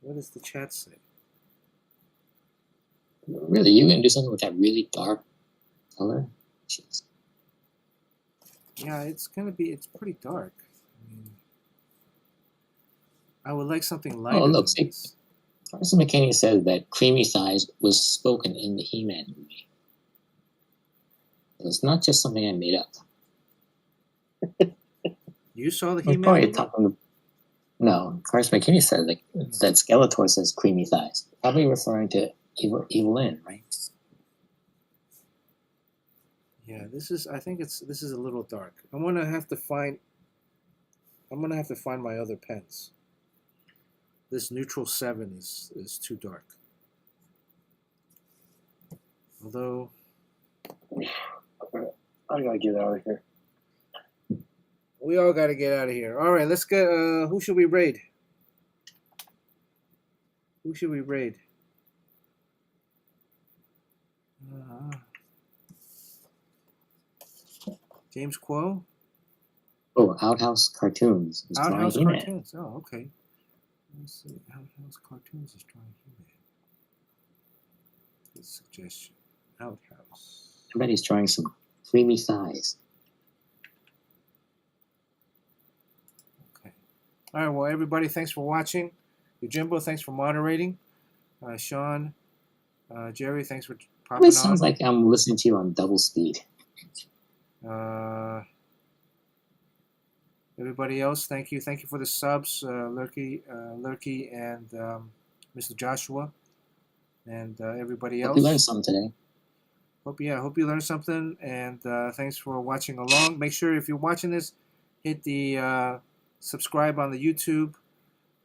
What does the chat say? Really, you're going to do something with that really dark color? Jeez. Yeah, it's pretty dark. I mean, I would like something lighter Oh, look, than see, this. Carson McKinney says that creamy thighs was spoken in the He-Man movie. It's not just something I made up. You saw the We're He-Man probably movie? talking. No, Carson McKinney said like that Skeletor says creamy thighs. Probably referring to Evelyn, right? Yeah, I think this is a little dark. I'm gonna have to find my other pens. This neutral 7 is too dark. Although I gotta get out of here. we all got to get out of here. All right, let's get. Who should we raid? Who should we raid? James Quo? Oh, Outhouse Cartoons is drawing Outhouse He-Man. Cartoons. Oh, okay. Let's see. Outhouse Cartoons is drawing He-Man. Good suggestion. Outhouse. I bet he's drawing some creamy thighs. Okay. All right. Well, everybody, thanks for watching. Jimbo, thanks for moderating. Sean, Jerry, thanks for popping It sounds on. like I'm listening to you on double speed. Everybody else, thank you. Thank you for the subs, Lurky, and Mr. Joshua, and everybody Hope you learned else. something today. Hope you learned something, and thanks for watching along. Make sure if you're watching this, hit the subscribe on the YouTube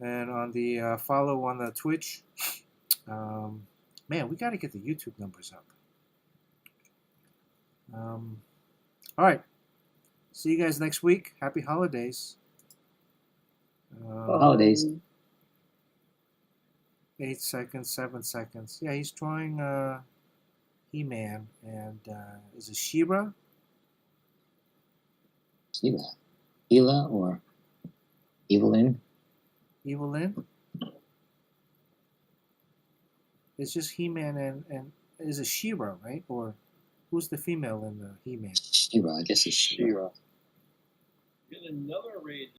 and on the follow on the Twitch. Man, we got to get the YouTube numbers up. All right. See you guys next week. Happy holidays. Holidays. 8 seconds, 7 seconds. Yeah, he's drawing He-Man, and is it She-Ra? Shiva. Hila or Evelyn. Evelyn? It's just He-Man and is it She-Ra, right? Or who's the female in the He-Man? Shiva, I guess it's Shiva. She-Ra. Get another raid.